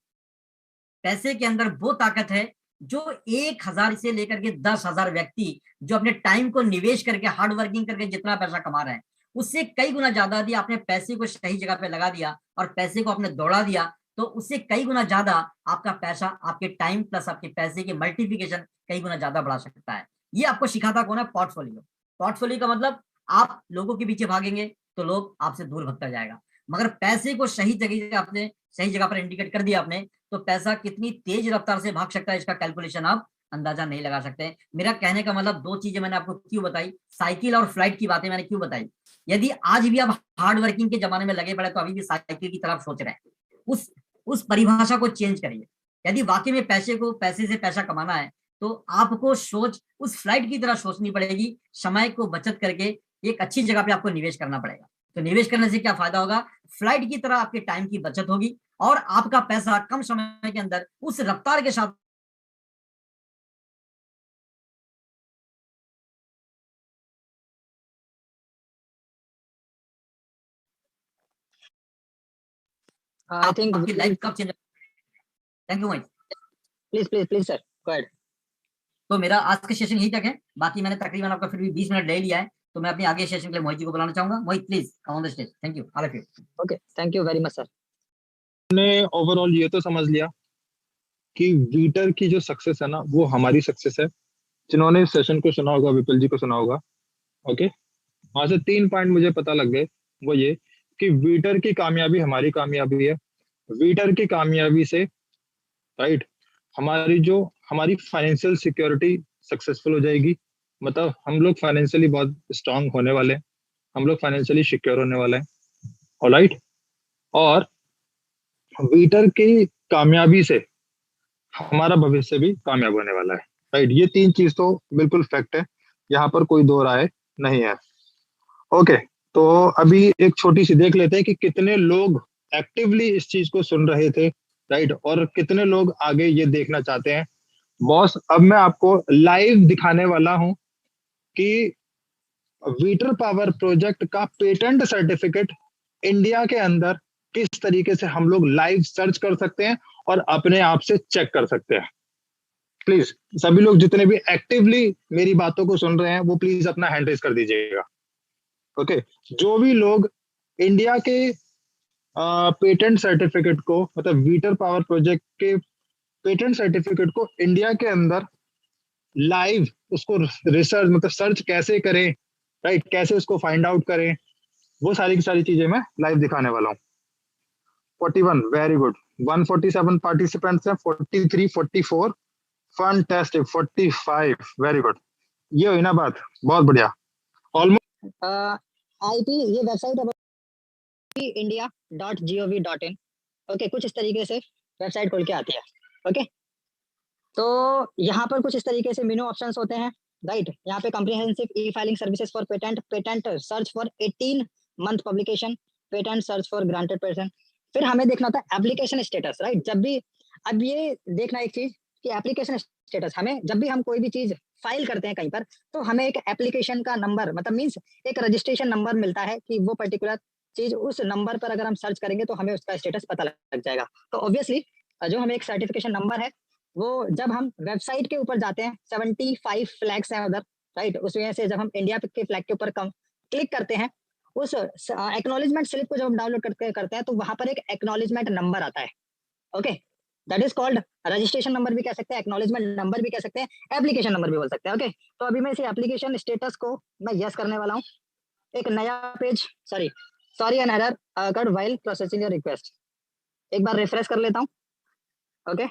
पैसे के अंदर वो ताकत है जो 1000 से लेकर के 10,000 व्यक्ति जो अपने टाइम को निवेश करके हार्ड वर्किंग करके जितना पैसा कमा रहे हैं, उससे कई गुना ज्यादा यदि आपने पैसे को सही जगह पे लगा दिया और पैसे को आपने दौड़ा दिया, तो उससे कई गुना ज्यादा आपका पैसा, आपके टाइम प्लस आपके पैसे की मल्टीप्लिकेशन कई गुना ज्यादा बढ़ा सकता है। ये आपको सिखाता कौन है? पोर्टफोलियो। पोर्टफोलियो का मतलब आप लोगों के पीछे भागेंगे तो लोग आपसे दूर भगता जाएगा, मगर पैसे को सही जगह आपने सही जगह पर इंडिकेट कर दिया आपने, तो पैसा कितनी तेज रफ्तार से भाग सकता है इसका कैलकुलेशन आप अंदाजा नहीं लगा सकते। मेरा कहने का मतलब 2 चीजें मैंने आपको क्यों बताई, साइकिल और फ्लाइट की बातें मैंने क्यों बताई। यदि आज भी आप हार्ड वर्किंग के जमाने में लगे पड़े तो अभी भी साइकिल की तरफ सोच रहे हैं। उस परिभाषा को चेंज करिए। यदि वाकई में पैसे से पैसा कमाना है तो आपको सोच उस फ्लाइट की तरह सोचनी पड़ेगी। समय को बचत करके एक अच्छी जगह पे आपको निवेश करना पड़ेगा। तो निवेश करने से क्या फायदा होगा? फ्लाइट की तरह आपके टाइम की बचत होगी और आपका पैसा कम समय के अंदर उस रफ्तार के साथ आई थिंक आपकी लाइफ कब change. Thank you much. Please sir go ahead. तो मेरा आज का सेशन यही तक है। बाकी मैंने तकरीबन आपका फिर भी 20 मिनट ले लिया है, तो मैं अपनी आगे सेशन के लिए मोहित जी को बुलाना चाहूंगा। Mohit please come on the stage. Thank you all of you. Okay, thank you very much sir. हमने ओवरऑल ये तो समझ लिया कि वीटर की जो सक्सेस है ना, वो हमारी सक्सेस है। जिन्होंने इस सेशन को सुना होगा, विपुल जी को सुना होगा, ओके, वहां से 3 पॉइंट मुझे पता लग गए। वो ये कि वीटर की कामयाबी हमारी कामयाबी है। वीटर की कामयाबी से, राइट, हमारी फाइनेंशियल सिक्योरिटी सक्सेसफुल हो जाएगी। मतलब हम लोग फाइनेंशियली बहुत स्ट्रांग होने वाले हैं, हम लोग फाइनेंशियली सिक्योर होने वाले हैं, ऑलराइट। और वीटर की कामयाबी से हमारा भविष्य भी कामयाब होने वाला है, राइट। ये 3 चीज तो बिल्कुल फैक्ट है, यहाँ पर कोई दो राय नहीं है। ओके, तो अभी एक छोटी सी देख लेते हैं कि कितने लोग एक्टिवली इस चीज को सुन रहे थे, राइट, और कितने लोग आगे ये देखना चाहते हैं। बॉस, अब मैं आपको लाइव दिखाने वाला हूं कि वीटर पावर प्रोजेक्ट का पेटेंट सर्टिफिकेट इंडिया के अंदर किस तरीके से हम लोग लाइव सर्च कर सकते हैं और अपने आप से चेक कर सकते हैं। प्लीज सभी लोग जितने भी एक्टिवली मेरी बातों को सुन रहे हैं वो प्लीज अपना हैंड रेज कर दीजिएगा। ओके, जो भी लोग इंडिया के पेटेंट सर्टिफिकेट को, मतलब वीटर पावर प्रोजेक्ट के पेटेंट सर्टिफिकेट को इंडिया के अंदर लाइव उसको रिसर्च, मतलब सर्च कैसे करें, राइट, कैसे उसको फाइंड आउट करें, वो सारी की सारी चीजें मैं लाइव दिखाने वाला हूँ। 41, वेरी गुड। 147 पार्टिसिपेंट्स हैं, 43, 44, फैंटास्टिक, 45, वेरी गुड। ये हुई ना बात, बहुत बढ़िया। ऑलमोस्ट आईटी ये वेबसाइट india.gov.in, ओके, कुछ इस तरीके से वेबसाइट खोल के आती है। ओके, तो यहाँ पर कुछ इस तरीके से मेनू ऑप्शंस होते हैं। राइट। यहाँ पे comprehensive E filing services for patent, patent search for 18 month publication, patent search for granted patent. फिर हमें देखना होता है एप्लीकेशन स्टेटस, राइट। जब भी, अब ये देखना एक चीज कि एप्लीकेशन स्टेटस, हमें जब भी हम कोई भी चीज फाइल करते हैं कहीं पर, तो हमें एक एप्लीकेशन का नंबर, मतलब मीन्स एक रजिस्ट्रेशन नंबर मिलता है कि वो पर्टिकुलर चीज उस नंबर पर अगर हम सर्च करेंगे तो हमें उसका स्टेटस पता लग जाएगा। तो ऑब्वियसली जो हमें एक सर्टिफिकेशन नंबर है, वो जब हम वेबसाइट के ऊपर जाते हैं, 75 फ्लैग्स हैं उधर, राइट। उस वजह से जब हम इंडिया के फ्लैग के ऊपर क्लिक करते हैं, उस एक्नॉलेजमेंट स्लिप को जब हम डाउनलोड करते हैं, तो वहां पर एक एक्नॉलेजमेंट नंबर आता है। Okay, that is called registration number भी कह सकते हैं, एक्नॉलेजमेंट नंबर भी कह सकते हैं, एप्लीकेशन नंबर भी बोल सकते हैं। ओके, तो अभी मैं इसी एप्लीकेशन स्टेटस को मैं यस करने वाला हूँ। एक नया page, sorry an error occurred while processing your request. एक बार रिफ्रेश कर लेता हूँ। ओके,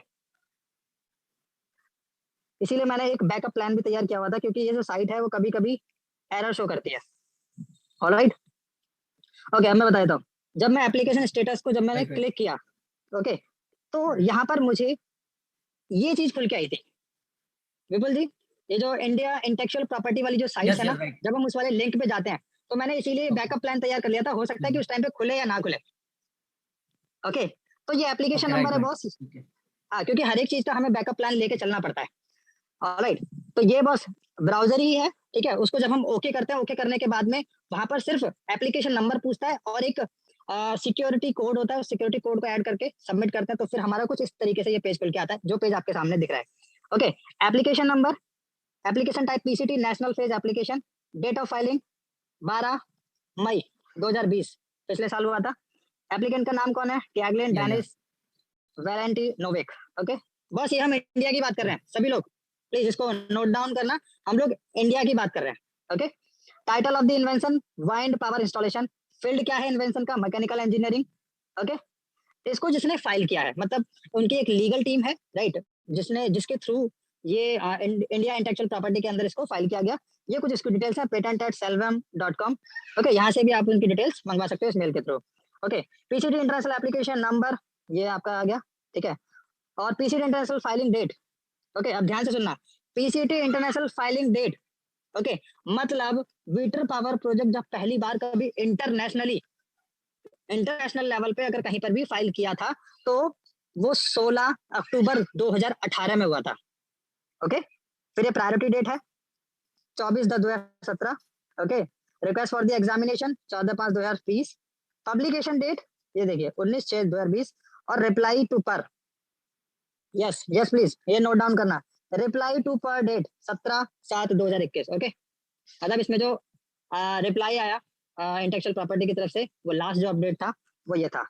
इसीलिए मैंने एक बैकअप प्लान भी तैयार किया हुआ था, क्योंकि ये जो साइट है वो कभी कभी एरर शो करती है। ऑलराइट, ओके, अब मैं बता देता हूँ। जब मैं एप्लीकेशन स्टेटस को जब मैंने क्लिक किया, ओके, तो यहाँ पर मुझे ये चीज खुल के आई थी विपुल जी, ये जो इंडिया इंटेलेक्चुअल प्रॉपर्टी वाली जो साइट है ना, जब हम उस वाले लिंक पे जाते हैं, तो मैंने इसीलिए बैकअप प्लान तैयार कर लिया था। हो सकता है कि उस टाइम पे खुले या ना खुले। ओके, तो ये एप्लीकेशन नंबर है बॉस। हाँ, क्योंकि हर एक चीज का हमें बैकअप प्लान लेके चलना पड़ता है। ऑलराइट, तो ये बस ब्राउजर ही है, ठीक है। उसको जब हम ओके करते हैं, ओके करने के बाद में वहां पर सिर्फ एप्लीकेशन नंबर पूछता है और एक सिक्योरिटी कोड होता है। उस सिक्योरिटी कोड को ऐड करके सबमिट करते हैं, तो फिर हमारा कुछ इस तरीके से ये पेज खुल के आता है, जो पेज आपके सामने दिख रहा है। Okay, application number, application type PCT, national phase application, date of filing 12 मई 2020, पिछले साल हुआ था। एप्लीकेंट का नाम कौन है? टैगलिन डेनिस वैलेंटी नोवेक। ओके, बस ये हम इंडिया की बात कर रहे हैं, सभी लोग प्लीज इसको नोट डाउन करना, हम लोग इंडिया की बात कर रहे हैं। Okay, title of the invention wind power installation, field क्या है इन्वेंशन का? Mechanical engineering. ओके, इसको जिसने फाइल किया है, मतलब उनकी एक लीगल टीम है, राइट, जिसके थ्रू ये इंडिया इंटेलेक्चुअल प्रॉपर्टी के अंदर इसको फाइल किया गया। ये कुछ इसकी डिटेल्स है, patent@selvem.com। ओके, यहाँ से भी आप उनकी डिटेल्स मंगवा सकते हो इस मेल के through. Okay, PCT international application number ये आपका आ गया, ठीक है। और PCT international filing date. Okay, अब ध्यान से सुनना, PCT international filing date. Okay, मतलब वीटर पावर प्रोजेक्ट जब पहली बार कभी इंटरनेशनल लेवल पे अगर कहीं पर भी फाइल किया था, तो वो 16 अक्टूबर 2018 में हुआ था। ओके, फिर ये प्रायोरिटी डेट है 24/10/2017। Okay, request for the examination 14/5/2020। Publication date ये देखिए 19/6/2020। और रिप्लाई टू पर, यस यस प्लीज ये नोट डाउन करना, रिप्लाई टू पर डेट 17/7/2021। ओके, मतलब इसमें जो रिप्लाई आया इंटेलेक्चुअल प्रॉपर्टी की तरफ से, वो लास्ट जो अपडेट था वो ये था।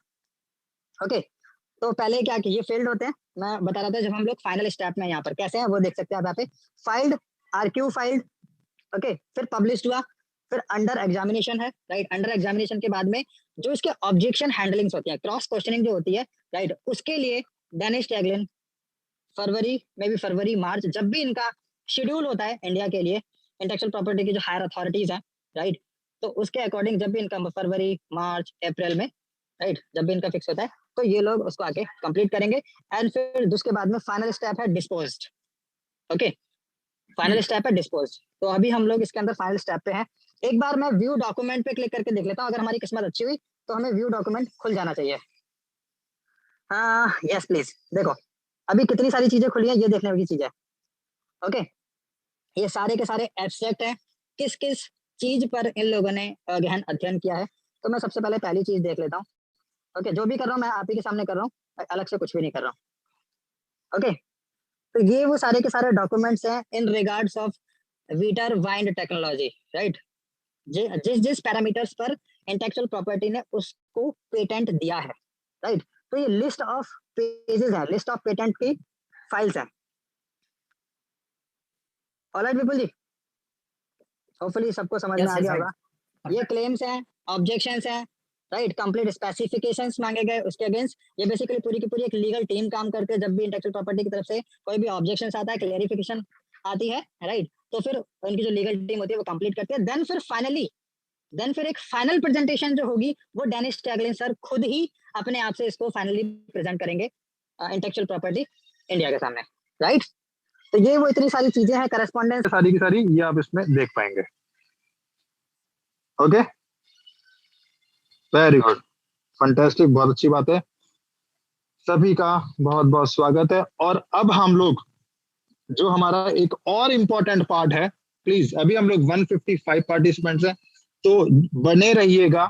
ओके, तो पहले क्या कि ये फील्ड होते हैं, मैं बता रहा था जब हम लोग फाइनल स्टेप में यहाँ पर कैसे हैं वो देख सकते हैं आप यहाँ पे। फाइल्ड, आरक्यू फाइल्ड, ओके, फिर पब्लिश हुआ, फिर अंडर एग्जामिनेशन है, राइट। अंडर एग्जामिनेशन के बाद में जो इसके ऑब्जेक्शन हैंडलिंग्स होती है, क्रॉस क्वेश्चनिंग जो होती है, राइट, उसके लिए डेनिस टैगलिन फरवरी मार्च, जब भी इनका शेड्यूल होता है इंडिया के लिए, इंटेलेक्चुअल प्रॉपर्टी की जो हायर अथॉरिटीज हैं, राइट, तो उसके अकॉर्डिंग जब भी इनका फरवरी मार्च अप्रैल में, राइट, जब भी इनका फिक्स होता है, तो ये लोग उसको आके कंप्लीट करेंगे। एंड फिर उसके बाद में फाइनल स्टेप है डिस्पोज्ड। ओके, फाइनल स्टेप है डिस्पोज्ड। तो अभी हम लोग इसके अंदर फाइनल स्टेप पे हैं। एक बार मैं व्यू डॉक्यूमेंट पे क्लिक करके देख लेता हूँ, अगर हमारी किस्मत अच्छी हुई तो हमें व्यू डॉक्यूमेंट खुल जाना चाहिए। हाँ यस प्लीज, देखो अभी कितनी सारी चीजें खुली हैं, ये देखने की चीज है। ओके, ये सारे के सारे एब्स्ट्रैक्ट हैं, किस किस चीज पर इन लोगों ने गहन अध्ययन किया है। तो मैं सबसे पहले पहली चीज देख लेता हूँ। ओके, जो भी कर रहा हूँ मैं आप ही के सामने कर रहा हूँ, अलग से कुछ भी नहीं कर रहा हूँ। ओके, तो ये वो सारे के सारे डॉक्यूमेंट्स हैं in regards of water wind technology, right. जिस जिस पैरामीटर्स पर इंटेलेक्चुअल प्रॉपर्टी ने उसको पेटेंट दिया है, राइट। तो ये लिस्ट ऑफ पेजेस है, लिस्ट ऑफ पेटेंट की फाइल्स है। ऑलराइट विपुल जी, होपफुली सबको समझ में आ गया होगा। ये क्लेम्स हैं, ऑब्जेक्शंस हैं, राइट, कंप्लीट स्पेसिफिकेशंस मांगे गए उसके अगेंस्ट। ये बेसिकली पूरी की पूरी एक लीगल टीम काम करती है। जब भी इंटेलेक्चुअल प्रॉपर्टी की तरफ से कोई भी ऑब्जेक्शंस आता है, क्लेरिफिकेशन आती है, राइट, तो फिर उनकी जो लीगल टीम होती है वो कंप्लीट करती है। देन फिर एक फाइनल प्रेजेंटेशन जो होगी वो डेनिस टैगलिन सर खुद ही अपने आप से इसको फाइनली प्रेजेंट करेंगे इंटेलेक्चुअल प्रॉपर्टी इंडिया के सामने, राइट। तो ये वो इतनी सारी चीजें हैं, करस्पॉन्डेंस सारी की सारी ये आप इसमें देख पाएंगे। ओके, वेरी गुड, फंटेस्टिक, बहुत अच्छी बात है। सभी का बहुत बहुत स्वागत है। और अब हम लोग जो हमारा एक और इम्पोर्टेंट पार्ट है, प्लीज, अभी हम लोग 155 पार्टिसिपेंट्स हैं, तो बने रहिएगा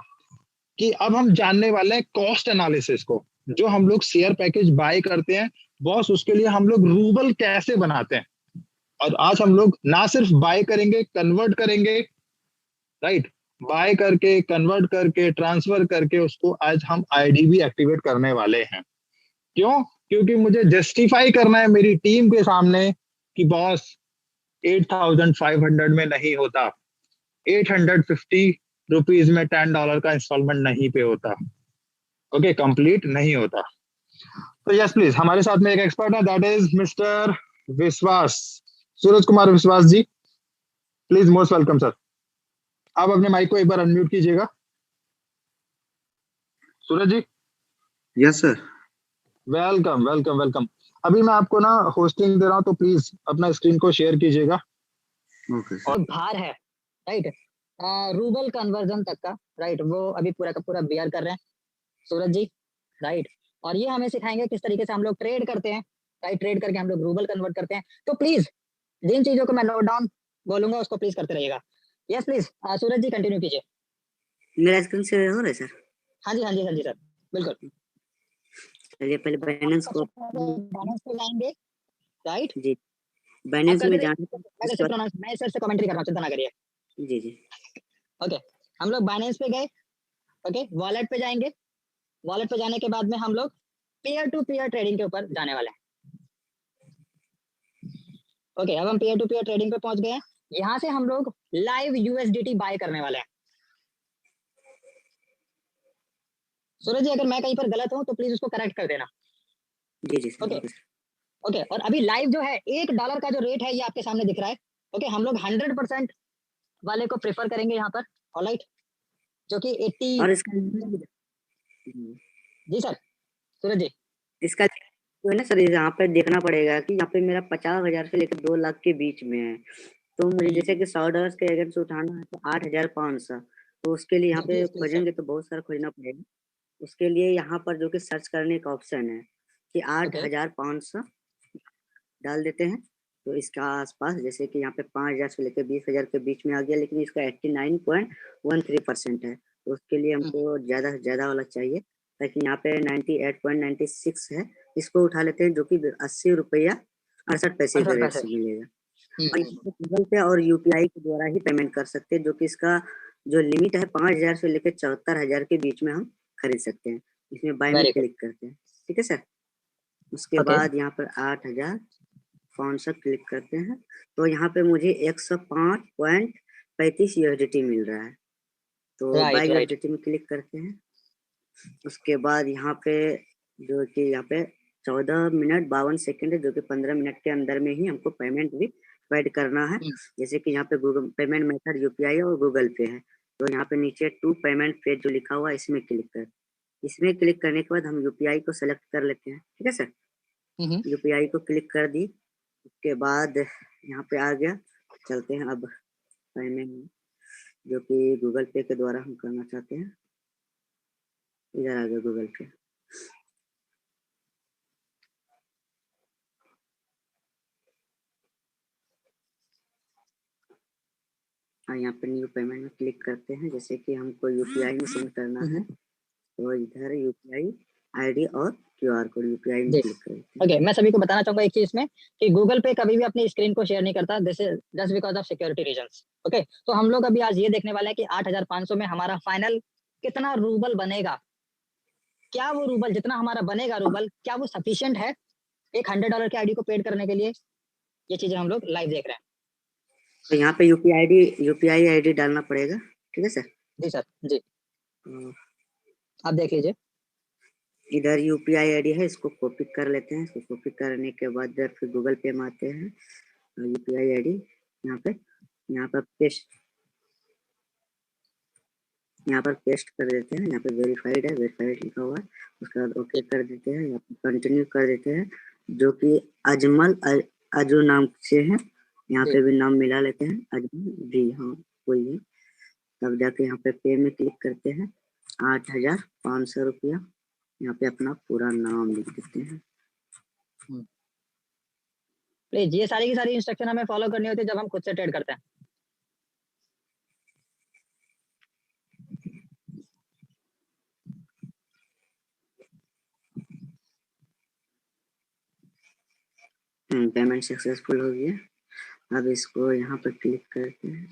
कि अब हम जानने वाले हैं कॉस्ट एनालिसिस को। जो हम लोग शेयर पैकेज बाय करते हैं बॉस, उसके लिए हम लोग रूबल कैसे बनाते हैं। और आज हम लोग ना सिर्फ बाय करेंगे, कन्वर्ट करेंगे, राइट, बाय करके, कन्वर्ट करके, ट्रांसफर करके उसको आज हम आईडी भी एक्टिवेट करने वाले हैं। क्यों? क्योंकि मुझे जस्टिफाई करना है मेरी टीम के सामने कि बॉस 8500 में नहीं होता, 850 रुपीज में $10 का इंस्टॉलमेंट नहीं पे होता, ओके, कंप्लीट नहीं होता। तो यस प्लीज, हमारे साथ में एक एक्सपर्ट है, दैट इज मिस्टर विश्वास, Suraj Kumar Vishwas ji, please, most welcome sir. आप अपने माइक को एक बार अनम्यूट कीजिएगा। Suraj ji, yes sir. Welcome welcome welcome. अभी मैं आपको ना होस्टिंग दे रहा हूँ, तो प्लीज अपना स्क्रीन को शेयर कीजिएगा। ओके और भार है, राइट, रूबल कन्वर्जन तक का, राइट, वो अभी पूरा का पूरा बियर कर रहे हैं सूरज जी, राइट। और ये हमें सिखाएंगे किस तरीके से हम लोग ट्रेड करते हैं, राइट, ट्रेड करके हम लोग रूबल कन्वर्ट करते हैं। तो प्लीज जिन चीजों को मैं नोट डाउन बोलूंगा उसको प्लीज करते रहिएगा। Yes please, Suraj ji continue कीजिए। मेरा स्क्रीन शेयर हो रहा है सर? हाँ जी, हाँ जी, हाँ जी सर, बिल्कुल। चलिए पहले बाइनेंस को, बाइनेंस पे जाएंगे, राइट जी, बाइनेंस में जाने मैं सर से कमेंट्री कर रहा हूँ, चिंता ना करिए। जी जी, ओके, हम लोग बाइनेंस पे गए, ओके, वॉलेट पे जाएंगे, वॉलेट पे जाने के बाद में हम लोग पीयर टू पीयर ट्रेडिंग के ऊपर जाने वाले हैं। ओके, अब हम पीयर टू पीयर ट्रेडिंग पे पहुंच गए हैं। यहाँ से हम लोग लाइव यूएसडीटी बाय करने वाले हैं। सूरज जी, अगर मैं कहीं पर गलत हूँ तो प्लीज उसको करेक्ट कर देना। जी जी सर। ओके ओके, और अभी लाइव जो है $1 का जो रेट है ये आपके सामने दिख रहा है। ओके, हम लोग 100% वाले को प्रेफर करेंगे यहाँ पर, ऑलराइट, जो कि 80। और इसका जी सर, सूरज जी, इसका तो है ना सर, यहाँ पे देखना पड़ेगा कि यहाँ पे मेरा 50,000 से लेकर 2 लाख के बीच में है। तो मुझे जैसे कि $100 के अगर से उठाना है तो 8,500, तो उसके लिए यहाँ पे खोजेंगे तो बहुत सारा खोजना पड़ेगा। उसके लिए यहाँ पर जो कि सर्च करने का ऑप्शन है कि 8,500 डाल देते हैं, तो इसका आसपास जैसे कि यहाँ पे 5,000 से लेकर 20,000 के बीच में आ गया, लेकिन इसका 89.13% है। तो उसके लिए हमको ज़्यादा से ज़्यादा वाला चाहिए, ताकि यहाँ पे 98.96 है, इसको उठा लेते हैं, जो कि 80 रुपया 68 पैसे के रेट से मिलेगा। और गूगल पे और यूपीआई के द्वारा ही पेमेंट कर सकते हैं, जो कि इसका जो लिमिट है 5,000 से लेकर 74,000 के बीच में हम खरीद सकते हैं। इसमें बाय में क्लिक करते हैं, ठीक है सर। उसके बाद यहाँ पर 8,500 क्लिक करते हैं, तो यहाँ पे मुझे 105.35 USDT मिल रहा है, तो बाय USDT में क्लिक करते हैं। उसके बाद यहाँ पे जो कि यहाँ पे 14 मिनट 52 सेकंड है, जो कि 15 मिनट के अंदर में ही हमको पेमेंट भी प्रोवाइड करना है। जैसे कि यहाँ पे गूगल पेमेंट मेथड यूपीआई और गूगल पे है, तो यहाँ पे नीचे टू पेमेंट पेज जो लिखा हुआ है इसमें क्लिक कर, इसमें क्लिक करने के बाद हम यूपीआई को सेलेक्ट कर लेते हैं, ठीक है सर। यूपीआई को क्लिक कर दी, उसके बाद यहाँ पे आ गया। चलते हैं अब पेमेंट जो कि गूगल पे के द्वारा हम करना चाहते हैं, इधर आ गया गूगल पे। यहाँ पे न्यू पेमेंट में क्लिक करते हैं, जैसे कि हमको यूपीआई में सेंड करना है, तो इधर यूपीआई आईडी और क्यूआर कोड यूपीआई में क्लिक करें। ओके, मैं सभी को बताना चाहूंगा एक चीज इसमें कि गूगल पे कभी भी अपनी स्क्रीन को शेयर नहीं करता, this is just because of security reasons. Okay, तो हम लोग अभी आज ये देखने वाले हैं कि 8,500 में हमारा फाइनल कितना रूबल बनेगा। क्या वो रूबल जितना हमारा बनेगा रूबल, क्या वो सफिशिएंट है एक $100 के आईडी को पेड करने के लिए? ये चीजें हम लोग लाइव देख रहे हैं। तो यहाँ पे यूपीआई आईडी डालना पड़ेगा, ठीक है सर। जी सर, जी, आप देख लीजिए। इधर यूपीआई आईडी है, इसको कॉपी कर लेते हैं। इसको कॉपी करने के बाद इधर फिर गूगल पे में आते हैं, यूपीआई आईडी यहाँ पर पेस्ट कर देते हैं। यहाँ पे वेरीफाइड है, वेरीफाइड लिखा हुआ है, उसके बाद ओके कर देते हैं, यहाँ पे कंटिन्यू कर देते हैं, जो कि अजू नाम से है, यहाँ जी। पे भी नाम मिला लेते हैं अजू भी, हाँ वही है। तब जाके यहाँ पे पे में क्लिक करते हैं, 8,500 रुपया, यहाँ पे अपना पूरा नाम लिख देते हैं। प्लीज ये सारी की सारी इंस्ट्रक्शन हमें फॉलो करनी होती है जब हम खुद से ट्रेड करते हैं। पेमेंट सक्सेसफुल हो गया। अब इसको यहाँ पर क्लिक करते हैं,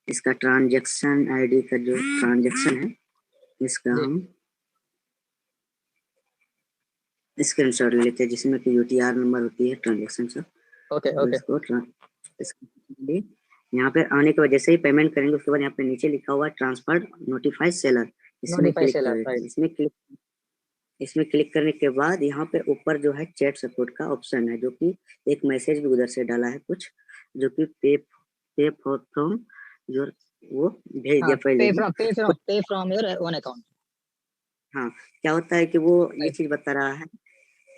इसका ट्रांजैक्शन आईडी का जो ट्रांजैक्शन है इसका जी। हम स्क्रीनशॉट लेते हैं, जिसमें कि यूटीआर नंबर होती है ट्रांजैक्शन से। ओके तो ओके। इसको यहाँ पे आने के बाद जैसे ही पेमेंट करेंगे उसके बाद यहाँ पे नीचे लिखा हुआ ट्रांसफर नोटिफाई सेलर, इसमें नोटिफाई क्लिक कर सेलर, देते हैं। राइट। इसमें क्लिक करने के बाद यहाँ पे ऊपर जो है चैट सपोर्ट का ऑप्शन है, जो कि एक मैसेज भी उधर से डाला है कुछ, जो कि पे फ्रॉम योर, वो भेज हाँ, दिया पहले ही पे फ्रॉम योर ओन अकाउंट। हाँ, क्या होता है कि वो ये राइट। चीज बता रहा है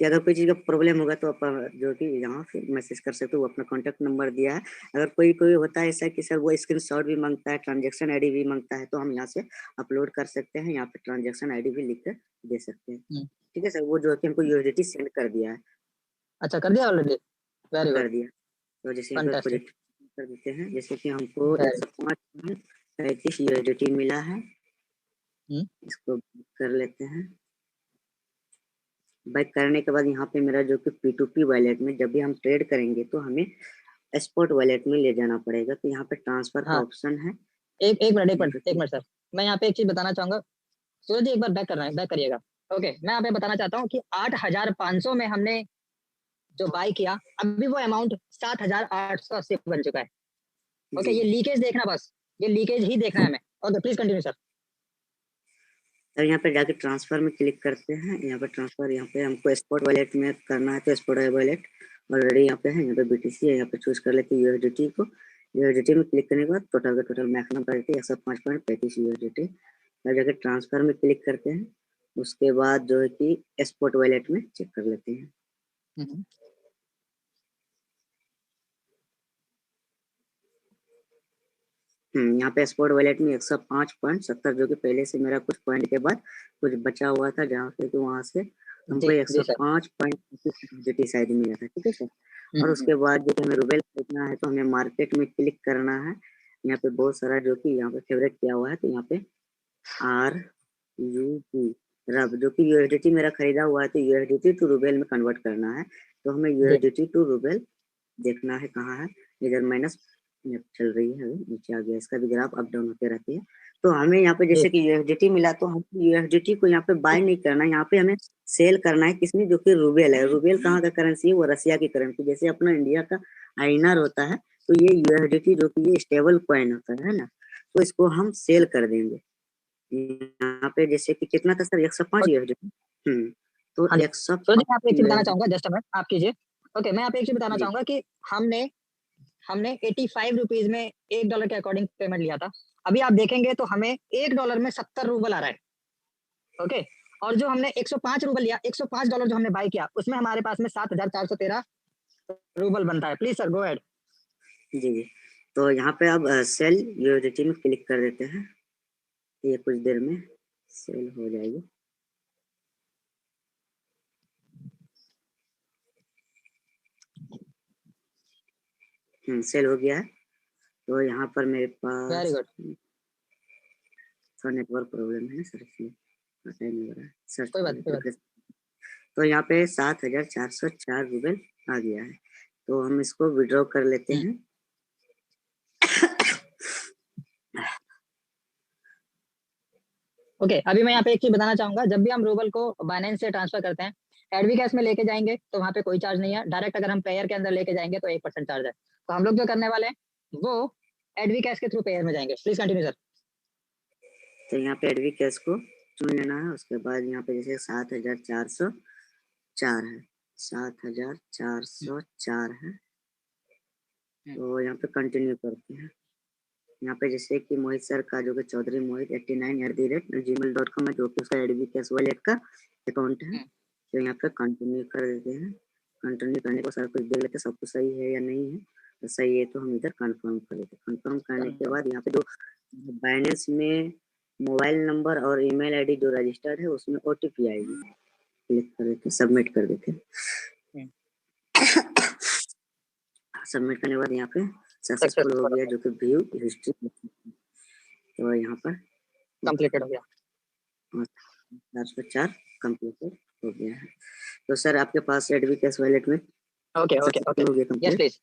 कि अगर कोई चीज का प्रॉब्लम होगा तो आप जो कि यहाँ से मैसेज कर सकते हो, वो अपना कॉन्टैक्ट नंबर दिया है। अगर कोई कोई होता है ऐसा कि सर वो स्क्रीनशॉट भी मांगता है, ट्रांजैक्शन आईडी भी मांगता है, तो हम यहाँ से अपलोड कर सकते हैं, यहाँ पे ट्रांजैक्शन आईडी भी लिख कर दे सकते हैं। ठीक है सर, वो जो है कि हमको यूएसडीटी सेंड कर दिया है, अच्छा, कर दिया ऑलरेडी। Very good. कर दिया। तो जैसे यहाँ पे फैंटास्टिक। प्रोजेक्ट कर देते हैं, जैसे कि हमको वेरी 105.35 यूएसडीटी मिला है, हम्म। इसको कर लेते हैं। बैक करने के बाद यहाँ पे मेरा जो कि P2P वॉलेट में जब भी हम ट्रेड करेंगे तो हमें स्पॉट वॉलेट में ले जाना पड़ेगा, तो यहाँ पे ट्रांसफर का हाँ, ऑप्शन है। एक मिनट सर, मैं यहाँ पे एक चीज बताना चाहूंगा। सूरज जी एक बार बैक करिएगा। ओके, मैं यहाँ पे बताना चाहता हूँ कि 8,500 में हमने जो बाय किया, अभी वो अमाउंट 7,880 बन चुका है। ओके, ये लीकेज देखना, बस ये लीकेज ही देखना है हमें। Okay, please continue sir. तो यहाँ पे जाके ट्रांसफर में क्लिक करते हैं, यहाँ पे ट्रांसफर, यहाँ पे हमको स्पॉट वॉलेट में करना है तो स्पॉट वॉलेट ऑलरेडी यहाँ पे है, यहाँ पे बीटीसी है, यहाँ पे चूज कर लेते हैं यूएसडीटी को। यूएसडीटी में क्लिक करने के बाद टोटल का टोटल मैक्सिमम कर देते हैं 105.35 यूएसडीटी। अब जाके ट्रांसफर में क्लिक करते हैं, उसके बाद जो है कि स्पॉट वॉलेट में चेक कर लेते हैं। यहाँ पे स्पॉट वॉलेट में 105.70 जो कि पहले से मेरा कुछ पॉइंट के बाद कुछ बचा हुआ था, जहाँ पे कि वहां से हमको जी जी सर। 105.50 साइड मिला था। ठीक है सर। और उसके बाद जो हमें रूबेल खरीदना है तो हमें मार्केट में क्लिक करना है। यहाँ पे बहुत सारा जो कि यहाँ पे फेवरेट किया हुआ है, तो यहाँ पे RUB रब, जो कि यूएसडीटी मेरा खरीदा हुआ है, तो यूएसडीटी टू रूबेल में कन्वर्ट करना है। तो हमें यूएसडीटी टू रूबेल देखना है कहाँ है, इधर माइनस चल रही है, अभी नीचे आ गया, इसका भी ग्राफ अप डाउन होते रहती है। तो हमें यहाँ पे जैसे कि यूएसडीटी मिला, तो हम यूएसडीटी को यहाँ पे बाय नहीं करना है, यहाँ पे हमें सेल करना है। किसमें? जो कि रूबेल है। रूबेल कहाँ का करेंसी है? वो रसिया की करेंसी। जैसे अपना इंडिया का आईएनआर होता है, तो ये यूएसडीटी जो कि ये स्टेबल कॉइन होता है ना, तो इसको हम सेल कर देंगे। यहाँ पे जैसे कि कितना था सर? 105 यूएसडीटी। तो हाँ जी। 105 सूरज जी, मैं आपको एक चीज बताना यूएसडीटी। चाहूंगा, जस्ट अ मिनट आप कीजिए। ओके, मैं आपको एक चीज बताना जी चाहूंगा कि हमने हमने 85 रुपीज में $1 के अकॉर्डिंग पेमेंट लिया था। अभी आप देखेंगे तो हमें $1 में 70 रूबल आ रहा है। ओके, और जो हमने 105 रूबल लिया, $105 जो हमने बाय किया, उसमें हमारे पास में 7,413 रूबल बनता है। Please sir, go ahead. जी। तो यहाँ पे अब सेल यूएसडीटी में क्लिक कर देते हैं, ये कुछ देर में सेल हो जाएगी। सेल हो गया है। तो यहाँ पर मेरे वेरी पास गुड। थोड़ा नेटवर्क प्रॉब्लम है सर, इसलिए पता ही नहीं हो रहा है सर्च कोई कर बात रहे कोई बात। थे। तो यहाँ पे 7,404 रूबल आ गया है, तो हम इसको विड्रॉ कर लेते हैं। ओके, अभी मैं यहाँ पे एक चीज बताना चाहूंगा। जब भी हम रूबल को बाइनेंस से ट्रांसफर करते हैं, एडवी कैश में लेके जाएंगे तो वहाँ पे कोई चार्ज नहीं है। डायरेक्ट अगर हम पेयर के अंदर लेके जाएंगे तो 1% चार्ज है। तो हम लोग जो करने वाले हैं वो एडवी कैश के थ्रू पेयर में जाएंगे। Please continue sir. तो यहाँ पे एडवी कैश को चुन लेना है। उसके बाद यहाँ पे जैसे 7,404 है, 7,404 है, तो यहाँ पे कंटिन्यू करते हैं। यहाँ पे जैसे कि मोहित सर का जो कि चौधरी मोहित 89@gmail.com है, जो कि उसका एडवी कैश वॉलेट का अकाउंट है, तो यहाँ पे कंटिन्यू कर देते हैं। कंटिन्यू करने को सर कुछ देख लेते सब कुछ सही है या नहीं है। तो सही है तो हम इधर कंफर्म कर लेते। कंफर्म करने के बाद यहाँ पे जो बाइनेंस में मोबाइल नंबर और ईमेल आईडी जो रजिस्टर्ड है उसमें ओटीपी आएगी, क्लिक कर देते, सबमिट कर देते। सबमिट करने के बाद यहाँ पे सक्सेसफुल हो गया, जो कि व्यू हिस्ट्री, तो यहाँ पर कंप्लीटेड हो गया। 4 कंप्लीटेड हो गया है। तो सर आपके पास एडवी कैश वॉलेट में ओके ओके ओके, हो गया यस कंप्लीट। प्लीज।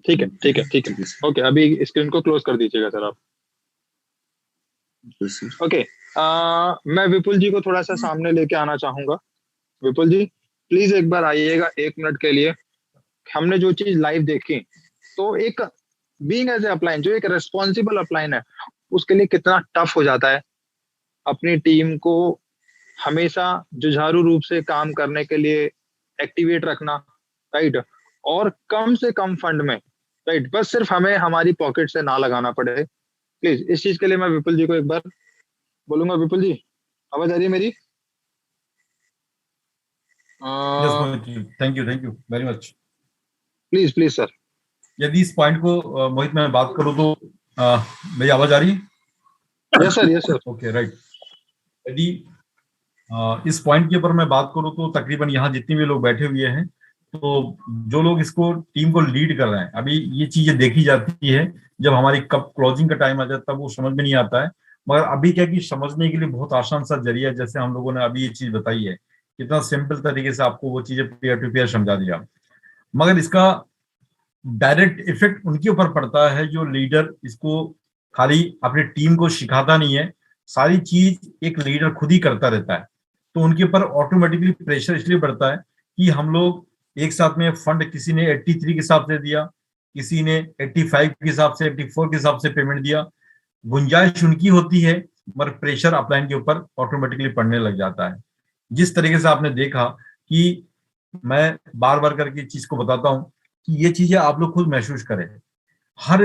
ठीक है ठीक है ठीक है, ओके अभी स्क्रीन को क्लोज कर दीजिएगा सर आप। ओके, मैं विपुल जी को थोड़ा सा सामने लेके आना चाहूंगा। विपुल जी प्लीज एक बार आइएगा 1 मिनट के लिए। हमने जो चीज लाइव देखी, तो एक बीइंग एज ए अपलाइन, जो एक रेस्पॉन्सिबल अपलाइन है, उसके लिए कितना टफ हो जाता है अपनी टीम को हमेशा जुझारू रूप से काम करने के लिए एक्टिवेट रखना, राइट, और कम से कम फंड में, राइट, बस सिर्फ हमें हमारी पॉकेट से ना लगाना पड़े। प्लीज इस चीज के लिए मैं विपुल जी को एक बार बोलूंगा। विपुल जी आवाज आ रही है मेरी? Thank you very much. Please please sir. यदि इस पॉइंट को मोहित मैं बात करूं तो मेरी आवाज आ रही है? Yes sir, yes sir. Okay right. यदि इस पॉइंट के ऊपर मैं बात करूं तो तकरीबन यहाँ जितने भी लोग बैठे हुए हैं, तो जो लोग इसको टीम को लीड कर रहे हैं, अभी ये चीजें देखी जाती है जब हमारी कब क्लोजिंग का टाइम आ जाता है तब वो समझ में नहीं आता है, मगर अभी क्या कि समझने के लिए बहुत आसान सा जरिया, जैसे हम लोगों ने अभी ये चीज बताई है, कितना सिंपल तरीके से आपको वो चीजें पेयर टू पेयर समझा दिया, मगर इसका डायरेक्ट इफेक्ट उनके ऊपर पड़ता है जो लीडर इसको खाली अपनी टीम को सिखाता नहीं है, सारी चीज एक लीडर खुद ही करता रहता है, तो उनके ऊपर ऑटोमेटिकली प्रेशर इसलिए बढ़ता है कि हम लोग एक साथ में फंड, किसी ने 83 के हिसाब से दिया, किसी ने 85 के हिसाब से, 84 के हिसाब से पेमेंट दिया, गुंजाइश उनकी होती है, मगर प्रेशर अपलाइन के ऊपर ऑटोमेटिकली पड़ने लग जाता है। जिस तरीके से आपने देखा कि मैं बार बार करके चीज को बताता हूं कि ये चीजें आप लोग खुद महसूस करें, हर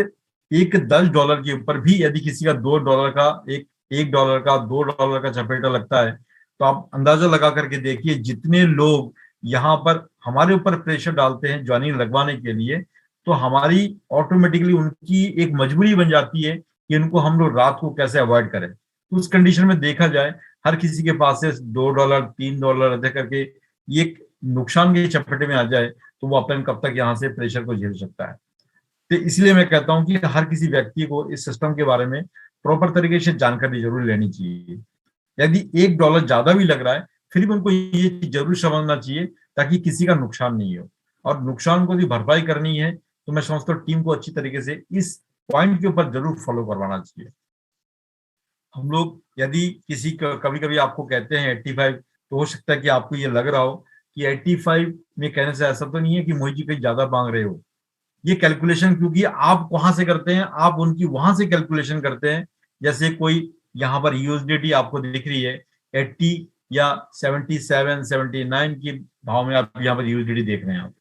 एक $10 के ऊपर भी यदि किसी का $2 का, $1 का, $2 का चपेटा लगता है, तो आप अंदाजा लगा करके देखिए जितने लोग यहाँ पर हमारे ऊपर प्रेशर डालते हैं ज्वाइनिंग लगवाने के लिए, तो हमारी ऑटोमेटिकली उनकी एक मजबूरी बन जाती है कि उनको हम लोग रात को कैसे अवॉइड करें। तो उस कंडीशन में देखा जाए हर किसी के पास से $2, $3 ऐसे करके ये नुकसान के चपेटे में आ जाए, तो वो अपने कब तक यहाँ से प्रेशर को झेल सकता है। तो इसलिए मैं कहता हूं कि हर किसी व्यक्ति को इस सिस्टम के बारे में प्रॉपर तरीके से जानकारी जरूर लेनी चाहिए। यदि $1 ज्यादा भी लग रहा है फिर भी उनको ये जरूर समझना चाहिए ताकि किसी का नुकसान नहीं हो, और नुकसान को यदि भरपाई करनी है तो मैं समझता हूँ टीम को अच्छी तरीके से इस पॉइंट के ऊपर जरूर फॉलो करवाना चाहिए। हम लोग यदि किसी कभी कभी आपको कहते हैं 85, तो हो सकता है कि आपको ये लग रहा हो कि 85 में कहने से ऐसा तो नहीं है कि मोहित जी कहीं ज्यादा मांग रहे हो। ये कैलकुलेशन क्योंकि आप वहां से करते हैं, आप उनकी वहां से कैलकुलेशन करते हैं, जैसे कोई यहाँ पर यूएसडीटी आपको दिख रही है 80 या 77, 79 के भाव में आप यहाँ पर यूएसडीटी देख रहे हैं आप,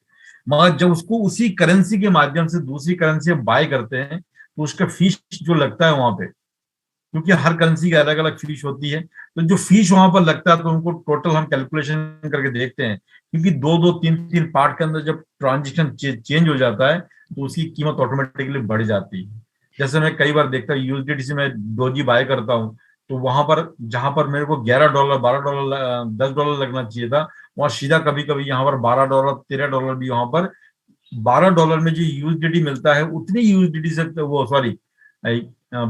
मगर जब उसको उसी करेंसी के माध्यम से दूसरी करेंसी बाय करते हैं तो उसका फीस जो लगता है वहां पे, क्योंकि हर करेंसी की अलग अलग फीस होती है, तो जो फीस वहां पर लगता है तो उनको टोटल हम कैलकुलेशन करके देखते हैं, क्योंकि 2-3 पार्ट के अंदर जब ट्रांजेक्शन चेंज हो जाता है तो उसकी कीमत ऑटोमेटिकली बढ़ जाती है। जैसे मैं कई बार देखता हूँ यूएसडीटी से मैं डोजी बाय करता हूँ, तो वहां पर जहां पर मेरे को $11, $12, $10 लगना चाहिए था, वहां सीधा कभी कभी यहाँ पर $12, $13 भी, वहां पर $12 में जो यूएसडीटी मिलता है उतनी यूएसडीटी से, वो सॉरी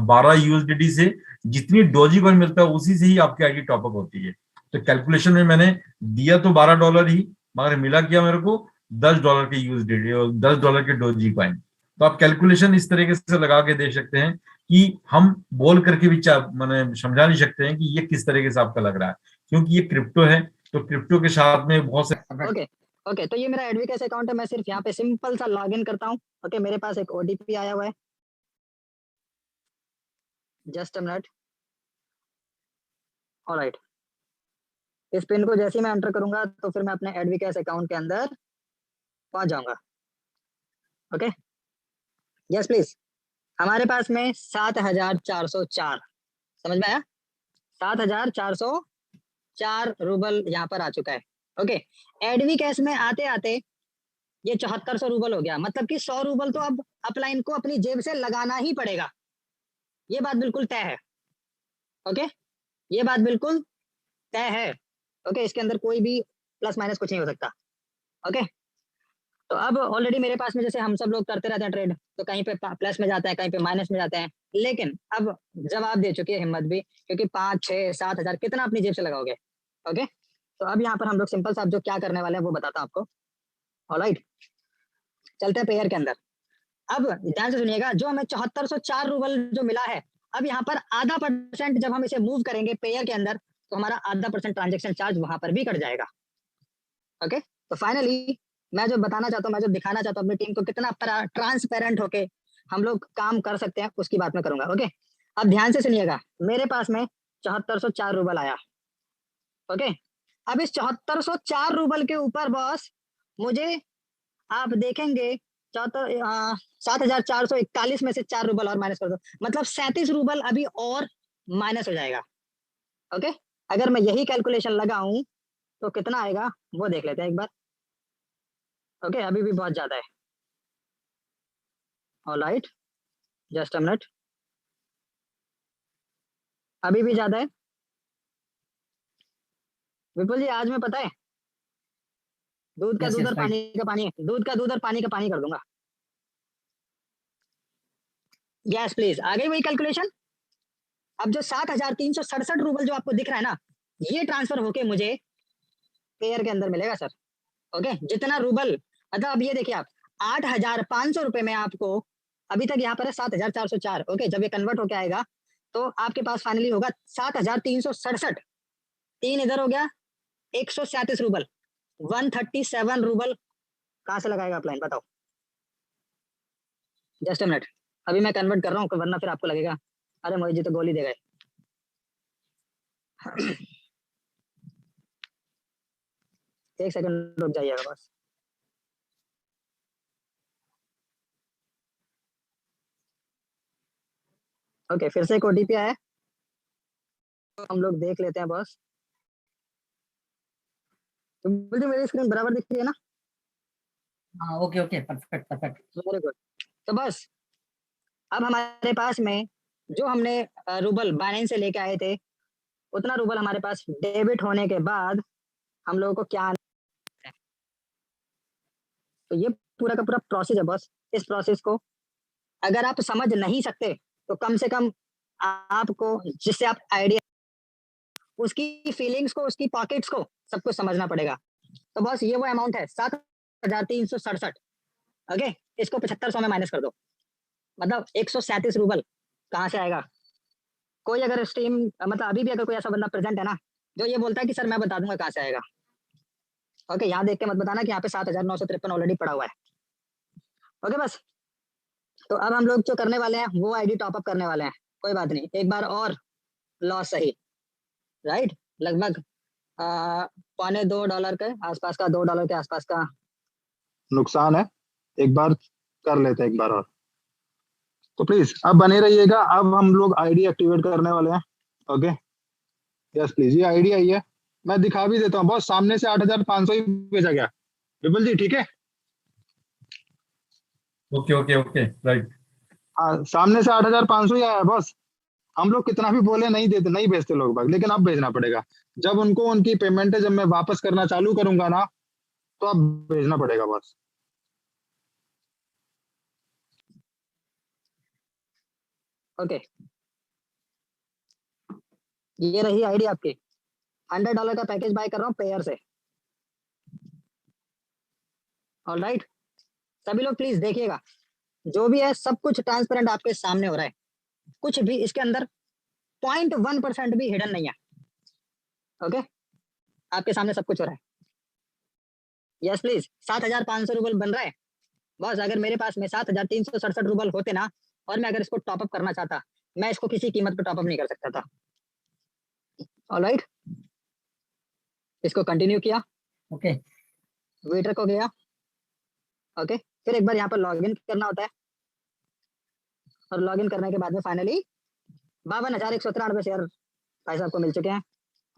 12 यूएसडीटी से जितनी डोजी कॉइन मिलता है उसी से ही आपकी आईडी टॉपअप होती है। तो कैलकुलेशन में मैंने दिया तो $12 ही, मगर मिला क्या मेरे को $10 के यूएसडीटी और $10 के डोजी कॉइन। तो आप कैलकुलेशन इस तरीके से लगा के देख सकते हैं कि हम बोल करके भी मैंने समझा नहीं सकते हैं कि ये किस तरीके से आपका लग रहा है, क्योंकि ये क्रिप्टो है, तो क्रिप्टो के साथ में बहुत से ओके, तो ये मेरा एडवीकेस अकाउंट है, मैं सिर्फ यहाँ पे सिंपल सा लॉगिन करता हूँ। ओके, मेरे पास एक ओटीपी आया हुआ है, जस्ट अ मिनट। ऑलराइट, इस पिन को जैसे ही मैं एंटर करूंगा तो फिर मैं अपने एडवीकेस अकाउंट के अंदर पहुंच जाऊंगा। Okay, yes please. हमारे पास में 7,404, समझ में आया? 7,404 रूबल यहाँ पर आ चुका है। ओके, एडवी कैश में आते आते ये 7400 रूबल हो गया, मतलब कि 100 रूबल तो अब अपलाइन को अपनी जेब से लगाना ही पड़ेगा, ये बात बिल्कुल तय है। ओके, ये बात बिल्कुल तय है। ओके, इसके अंदर कोई भी प्लस माइनस कुछ नहीं हो सकता। ओके, तो अब ऑलरेडी मेरे पास में जैसे हम सब लोग करते रहते हैं ट्रेड, तो कहीं पे प्लस में जाता है, कहीं पे माइनस में जाते हैं, लेकिन अब जवाब दे चुकी है हिम्मत भी, क्योंकि 5, 6, 7 हज़ार कितना अपनी जेब से लगाओगे। ओके, तो अब यहाँ पर हम लोग सिंपल सा जो क्या करने वाले हैं वो बताता हूँ आपको। ऑलराइट, चलते हैं पेयर के अंदर। अब ध्यान से सुनिएगा, जो हमें 7404 रूबल जो मिला है, अब यहाँ पर आधा % जब हम इसे मूव करेंगे पेयर के अंदर, तो हमारा आधा % ट्रांजेक्शन चार्ज वहां पर भी कट जाएगा। ओके, तो फाइनली मैं जो बताना चाहता हूँ, मैं जो दिखाना चाहता हूँ अपनी टीम को कितना ट्रांसपेरेंट होके हम लोग काम कर सकते हैं, उसकी बात मैं करूंगा। ओके, अब ध्यान से सुनिएगा, मेरे पास में 7404 रूबल आया। ओके, अब इस 7404 रूबल के ऊपर बॉस मुझे आप देखेंगे 7441 में से 4 रूबल और माइनस कर दो, मतलब 37 रूबल अभी और माइनस हो जाएगा। ओके, अगर मैं यही कैलकुलेशन लगाऊं तो कितना आएगा वो देख लेते हैं एक बार। ओके, अभी भी बहुत ज्यादा है। ऑलराइट, जस्ट अ मिनट, अभी भी ज्यादा है। विपुल जी, आज में पता है दूध का Yes, दूध yes, और right. पानी का पानी, दूध का दूध और पानी का पानी कर दूंगा। यस प्लीज, आ गई वही कैलकुलेशन। अब जो 7367 रूबल जो आपको दिख रहा है ना, ये ट्रांसफर होके मुझे पेयर के अंदर मिलेगा सर। ओके, जितना रूबल, मतलब अब ये देखिए आप 8500 रुपए में आपको अभी तक यहाँ पर है 7404। ओके, जब ये कन्वर्ट होके आएगा तो आपके पास फाइनली होगा 7367, 3 इधर हो गया, 137 रूबल, 137 रूबल कहाँ से लगाएगा अपलाइन बताओ। जस्ट अ मिनट, अभी मैं कन्वर्ट कर रहा हूँ, वरना फिर आपको लगेगा अरे मोहित जी तो गोली दे गए। एक सेकंड रुक जाइएगा बस। ओके, फिर से एक ओटीपी आया है, तो हम लोग देख लेते हैं बस। तो मुझे मेरी स्क्रीन बराबर दिख रही है ना? हाँ, okay okay, perfect perfect. Very good. तो बस अब हमारे पास में जो हमने रूबल बाइनेंस से लेके आए थे, उतना रूबल हमारे पास डेबिट होने के बाद हम लोगों को क्या, तो ये पूरा का पूरा प्रोसेस है बस। इस प्रोसेस को अगर आप समझ नहीं सकते तो कम से कम आपको, जिससे आप आइडिया, उसकी फीलिंग्स को, उसकी पॉकेट्स को, सब कुछ समझना पड़ेगा। तो बस ये वो अमाउंट है 7367। ओके, इसको 7500 में माइनस कर दो, मतलब 137 रूबल कहाँ से आएगा। कोई अगर स्ट्रीम, मतलब अभी भी अगर कोई ऐसा बंदा प्रेजेंट है ना जो ये बोलता है कि सर मैं बता दूंगा कहाँ से आएगा, ओके, यहाँ देख के मत बताना कि यहाँ पे 7953 ऑलरेडी पड़ा हुआ है। ओके बस, तो अब हम लोग जो करने वाले हैं वो आईडी टॉपअप करने वाले हैं। कोई बात नहीं, एक बार और लॉस सही, राइट, लगभग $2.25 के आसपास का, $2 के आसपास का नुकसान है। एक बार कर लेते हैं एक बार और, तो प्लीज अब बने रहिएगा। अब हम लोग आईडी एक्टिवेट करने वाले हैं। ओके, यस प्लीज, ये आईडी आई है, मैं दिखा भी देता हूँ बॉस, सामने से 8500 ही भेजा गया। विपुल जी ठीक है? Okay okay okay, right. हाँ, सामने से 8500 ही आया बॉस। हम लोग कितना भी बोले नहीं देते, नहीं भेजते लोग बाग, लेकिन अब भेजना पड़ेगा। जब उनको उनकी पेमेंट है, जब मैं वापस करना चालू करूंगा ना, तो अब भेजना पड़ेगा बॉस। ओके, ये रही आईडी आपकी। $100 का पैकेज बाय कर रहा हूँ पेयर से। ऑलराइट, सभी लोग प्लीज देखिएगा, जो भी है सब कुछ ट्रांसपेरेंट आपके सामने हो रहा है, कुछ भी इसके अंदर 0.1% भी हिडन नहीं है। ओके, आपके सामने सब कुछ हो रहा है। यस प्लीज, 7500 रूबल बन रहा है बॉस। अगर मेरे पास में 7367 रूबल होते ना, और मैं अगर इसको टॉपअप करना चाहता, मैं इसको किसी कीमत पर टॉपअप नहीं कर सकता था। ऑलराइट, इसको कंटिन्यू किया, ओके, वेटर को गया। ओके, फिर एक बार यहाँ पर लॉगिन करना होता है, और लॉगिन करने के बाद में फाइनली 52,193 शेयर भाई साहब को मिल चुके हैं।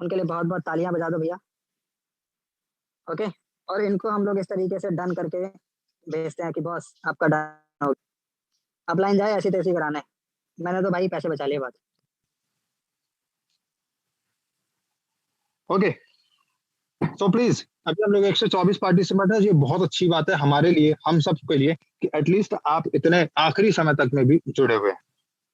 उनके लिए बहुत बहुत तालियां बजा दो भैया। ओके, और इनको हम लोग इस तरीके से डन करके भेजते हैं कि बॉस आपका डन हो गया। अब लाइन जाए ऐसी तैसी कराने, मैंने तो भाई पैसे बचा लिए बात। ओके, सो प्लीज अभी हम लोग 124 पार्टिसिपेंट है, ये बहुत अच्छी बात है हमारे लिए, हम सब के लिए, कि एटलीस्ट आप इतने आखिरी समय तक में भी जुड़े हुए हैं।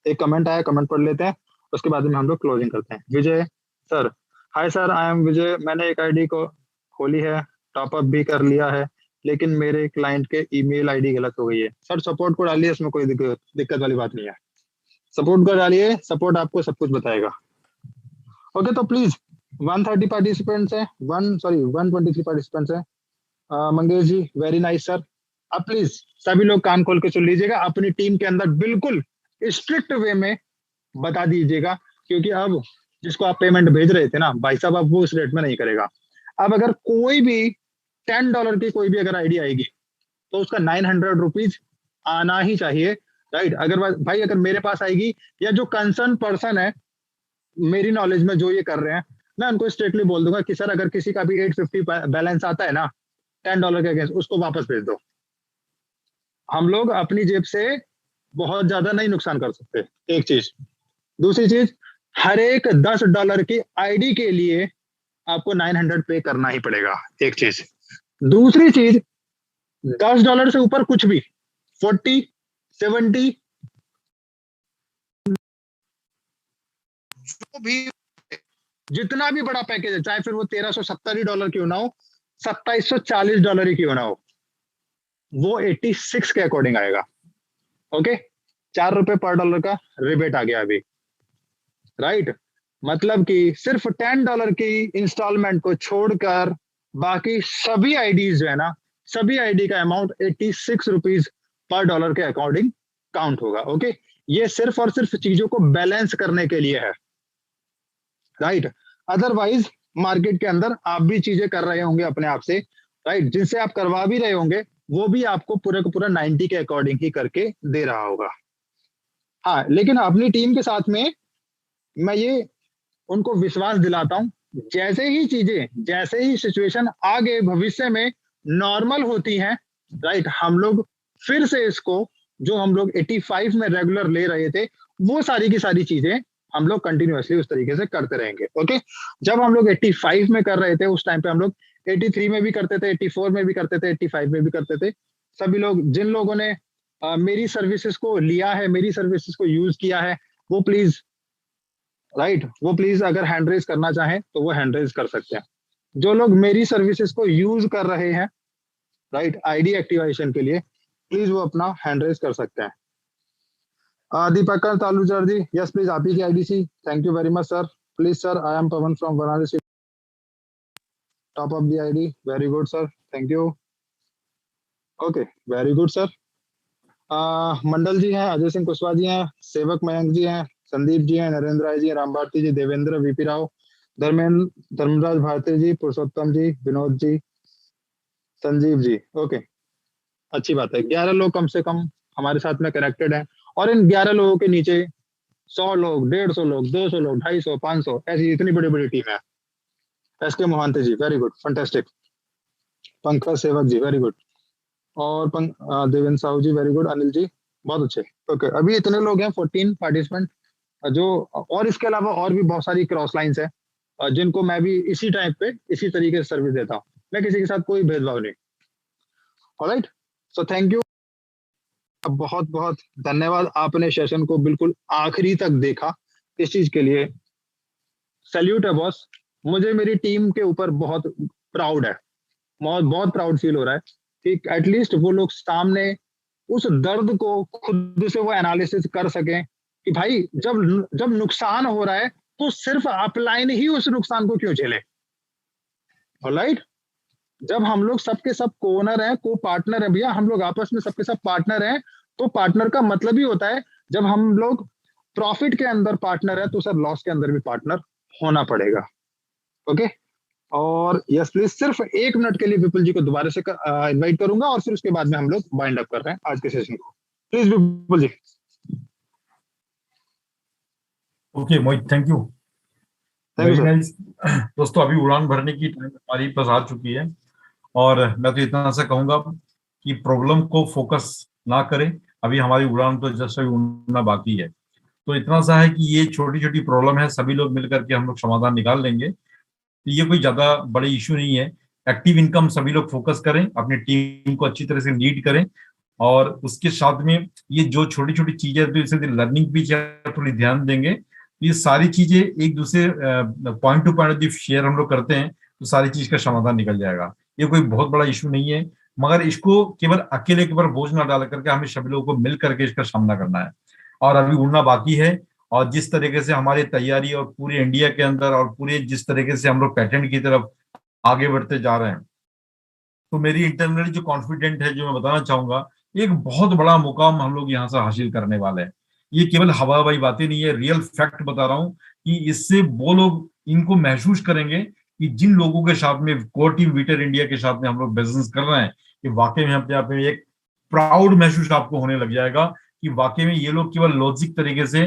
एक कमेंट आया, कमेंट पढ़ लेते हैं, उसके बाद में हम लोग क्लोजिंग करते हैं। Vijay sir, hi sir, I am Vijay. मैंने एक आईडी को खोली है, टॉपअप भी कर लिया है, लेकिन मेरे क्लाइंट के ईमेल आईडी गलत हो गई है। सर सपोर्ट को डालिए, इसमें कोई दिक्कत वाली बात नहीं है। सपोर्ट को डालिए, सपोर्ट आपको सब कुछ बताएगा। ओके, तो प्लीज 130 पार्टिसिपेंट्स है, 123 पार्टिसिपेंट्स है। मंगेश जी, वेरी नाइस सर। अब प्लीज सभी लोग कान खोल के सुन लीजिएगा, अपनी टीम के अंदर बिल्कुल स्ट्रिक्ट वे में बता दीजिएगा, क्योंकि अब जिसको आप पेमेंट भेज रहे थे ना भाई साहब, अब वो उस रेट में नहीं करेगा। अब अगर कोई भी $10 की कोई भी अगर आईडी आएगी तो उसका 900 रुपीज आना ही चाहिए, राइट। अगर भाई अगर मेरे पास आएगी, या जो कंसर्न पर्सन है मेरी नॉलेज में जो ये कर रहे हैं, मैं उनको स्ट्रेटली बोल दूंगा कि सर अगर किसी का भी 850 बैलेंस आता है ना $10 के अगेंस्ट, उसको वापस भेज दो। हम लोग अपनी जेब से बहुत ज्यादा नहीं नुकसान कर सकते, एक चीज। दूसरी चीज, हर एक $10 की आईडी के लिए आपको 900 पे करना ही पड़ेगा, एक चीज। दूसरी चीज, $10 से ऊपर कुछ भी 40, 70 जो भी जितना भी बड़ा पैकेज है, चाहे फिर वो $1370 क्यों ना हो, $2740 ही क्यों ना हो, वो 86 के अकॉर्डिंग आएगा। ओके, ₹4 पर डॉलर का रिबेट आ गया अभी, राइट। मतलब कि सिर्फ $10 की इंस्टॉलमेंट को छोड़कर बाकी सभी आईडीज जो है ना, सभी आईडी का अमाउंट 86 रुपीज पर डॉलर के अकॉर्डिंग काउंट होगा। ओके, ये सिर्फ और सिर्फ चीजों को बैलेंस करने के लिए है, राइट। अदरवाइज मार्केट के अंदर आप भी चीजें कर रहे होंगे अपने आप से, राइट। जिनसे आप करवा भी रहे होंगे वो भी आपको पूरा का पूरा 90 के अकॉर्डिंग ही करके दे रहा होगा। हाँ, लेकिन अपनी टीम के साथ में मैं ये उनको विश्वास दिलाता हूं, जैसे ही सिचुएशन आगे भविष्य में नॉर्मल होती हैं, राइट, हम लोग फिर से इसको जो हम लोग 85 में रेगुलर ले रहे थे, वो सारी की सारी चीजें हम लोग कंटिन्यूअसली उस तरीके से करते रहेंगे। ओके, जब हम लोग 85 में कर रहे थे उस टाइम पे हम लोग 83 में भी करते थे, 84 में भी करते थे, 85 में भी करते थे। सभी लोग, जिन लोगों ने मेरी सर्विसेज को लिया है, मेरी सर्विसेज को यूज किया है, वो प्लीज, राइट, वो प्लीज अगर हैंड रेज करना चाहें तो वो हैंड रेज कर सकते हैं। जो लोग मेरी सर्विसेज को यूज कर रहे हैं, राइट, आईडी एक्टिवेशन के लिए, प्लीज वो अपना हैंड रेज कर सकते हैं। दीपकर तालुचर जी, यस प्लीज, आप ही की IDC. Thank you very much sir. Please sir, I am Pawan from Varanasi, top of the ID. Very good sir, thank you. Okay, very good sir. Mandal ji हैं, अजय सिंह कुशवाहा जी हैं, सेवक मयंक जी हैं, संदीप जी हैं, नरेंद्र राय जी, राम भारती जी, देवेंद्र, वीपी राव, धर्मराज भारती जी, पुरुषोत्तम जी, विनोद जी, संजीव जी। ओके, अच्छी बात है। 11 लोग कम से कम हमारे साथ में कनेक्टेड हैं, और इन 11 लोगों के नीचे 100 लोग, 150 लोग, 200 लोग, 250, 500, ऐसी इतनी बड़ी बड़ी टीम है। एसके मोहंती जी, वेरी गुड, फंटेस्टिक। पंकज सेवक जी, वेरी गुड। और देवेंद्र साहू जी, वेरी गुड। अनिल जी, बहुत अच्छे। ओके, अभी इतने लोग हैं, 14 पार्टिसिपेंट जो, और इसके अलावा और भी बहुत सारी क्रॉस लाइंस है जिनको मैं भी इसी टाइप पे इसी तरीके से सर्विस देता हूँ। मैं किसी के साथ कोई भेदभाव नहीं। ऑलराइट, सो थैंक यू, बहुत बहुत धन्यवाद। आपने सेशन को बिल्कुल आखिरी तक देखा, इस चीज के लिए सैल्यूट है बॉस। मुझे मेरी टीम के ऊपर बहुत प्राउड है, बहुत बहुत प्राउड फील हो रहा है कि एटलीस्ट वो लोग सामने उस दर्द को खुद से वो एनालिसिस कर सकें कि भाई जब जब नुकसान हो रहा है तो सिर्फ अपलाइन ही उस नुकसान को क्यों झेले। ऑलराइट, जब हम लोग सबके सब कोनर हैं, को पार्टनर हैं भैया, हम लोग आपस में सबके सब पार्टनर हैं, तो पार्टनर का मतलब ही होता है जब हम लोग प्रॉफिट के अंदर पार्टनर है तो सर लॉस के अंदर भी पार्टनर होना पड़ेगा। ओके, और यस प्लीज, सिर्फ 1 मिनट के लिए विपुल जी को दोबारा से इनवाइट करूंगा, और फिर उसके बाद में हम लोग वाइंड अप कर रहे हैं आज के सेशन को। Please Vipul ji. Okay Mohit, thank you, thank you very sir. Nice. दोस्तों, अभी उड़ान भरने की टाइम हमारी पास आ चुकी है, और मैं तो इतना सा कहूंगा कि प्रॉब्लम को फोकस ना करें, अभी हमारी उड़ान तो जस्ट अभी उड़ना बाकी है। तो इतना सा है कि ये छोटी छोटी प्रॉब्लम है, सभी लोग मिलकर के हम लोग समाधान निकाल लेंगे, तो ये कोई ज्यादा बड़े इश्यू नहीं है। एक्टिव इनकम सभी लोग फोकस करें, अपनी टीम को अच्छी तरह से लीड करें, और उसके साथ में ये जो छोटी छोटी चीजें तो इसे लर्निंग भी थोड़ी ध्यान देंगे। ये सारी चीजें एक दूसरे पॉइंट टू पॉइंट शेयर हम लोग करते हैं तो सारी चीज का समाधान निकल जाएगा। ये कोई बहुत बड़ा इशू नहीं है, मगर इसको केवल अकेले के ऊपर बोझ ना डाल करके हमें सभी लोगों को मिल करके इसका सामना करना है। और अभी उड़ना बाकी है, और जिस तरीके से हमारी तैयारी और पूरे इंडिया के अंदर और पूरे जिस तरीके से हम लोग पैटेंट की तरफ आगे बढ़ते जा रहे हैं, तो मेरी इंटरनली जो कॉन्फिडेंट है, जो मैं बताना चाहूंगा, एक बहुत बड़ा मुकाम हम लोग यहाँ से हासिल करने वाले हैं। ये केवल हवा हवाई बातें नहीं है, रियल फैक्ट बता रहा हूँ कि इससे वो लोग इनको महसूस करेंगे कि जिन लोगों के साथ में कोर टीम वीटर इंडिया के साथ में हम लोग बिजनेस कर रहे हैं, कि वाकई में अपने आप में एक प्राउड महसूस आपको होने लग जाएगा कि वाकई में ये लोग केवल लॉजिक तरीके से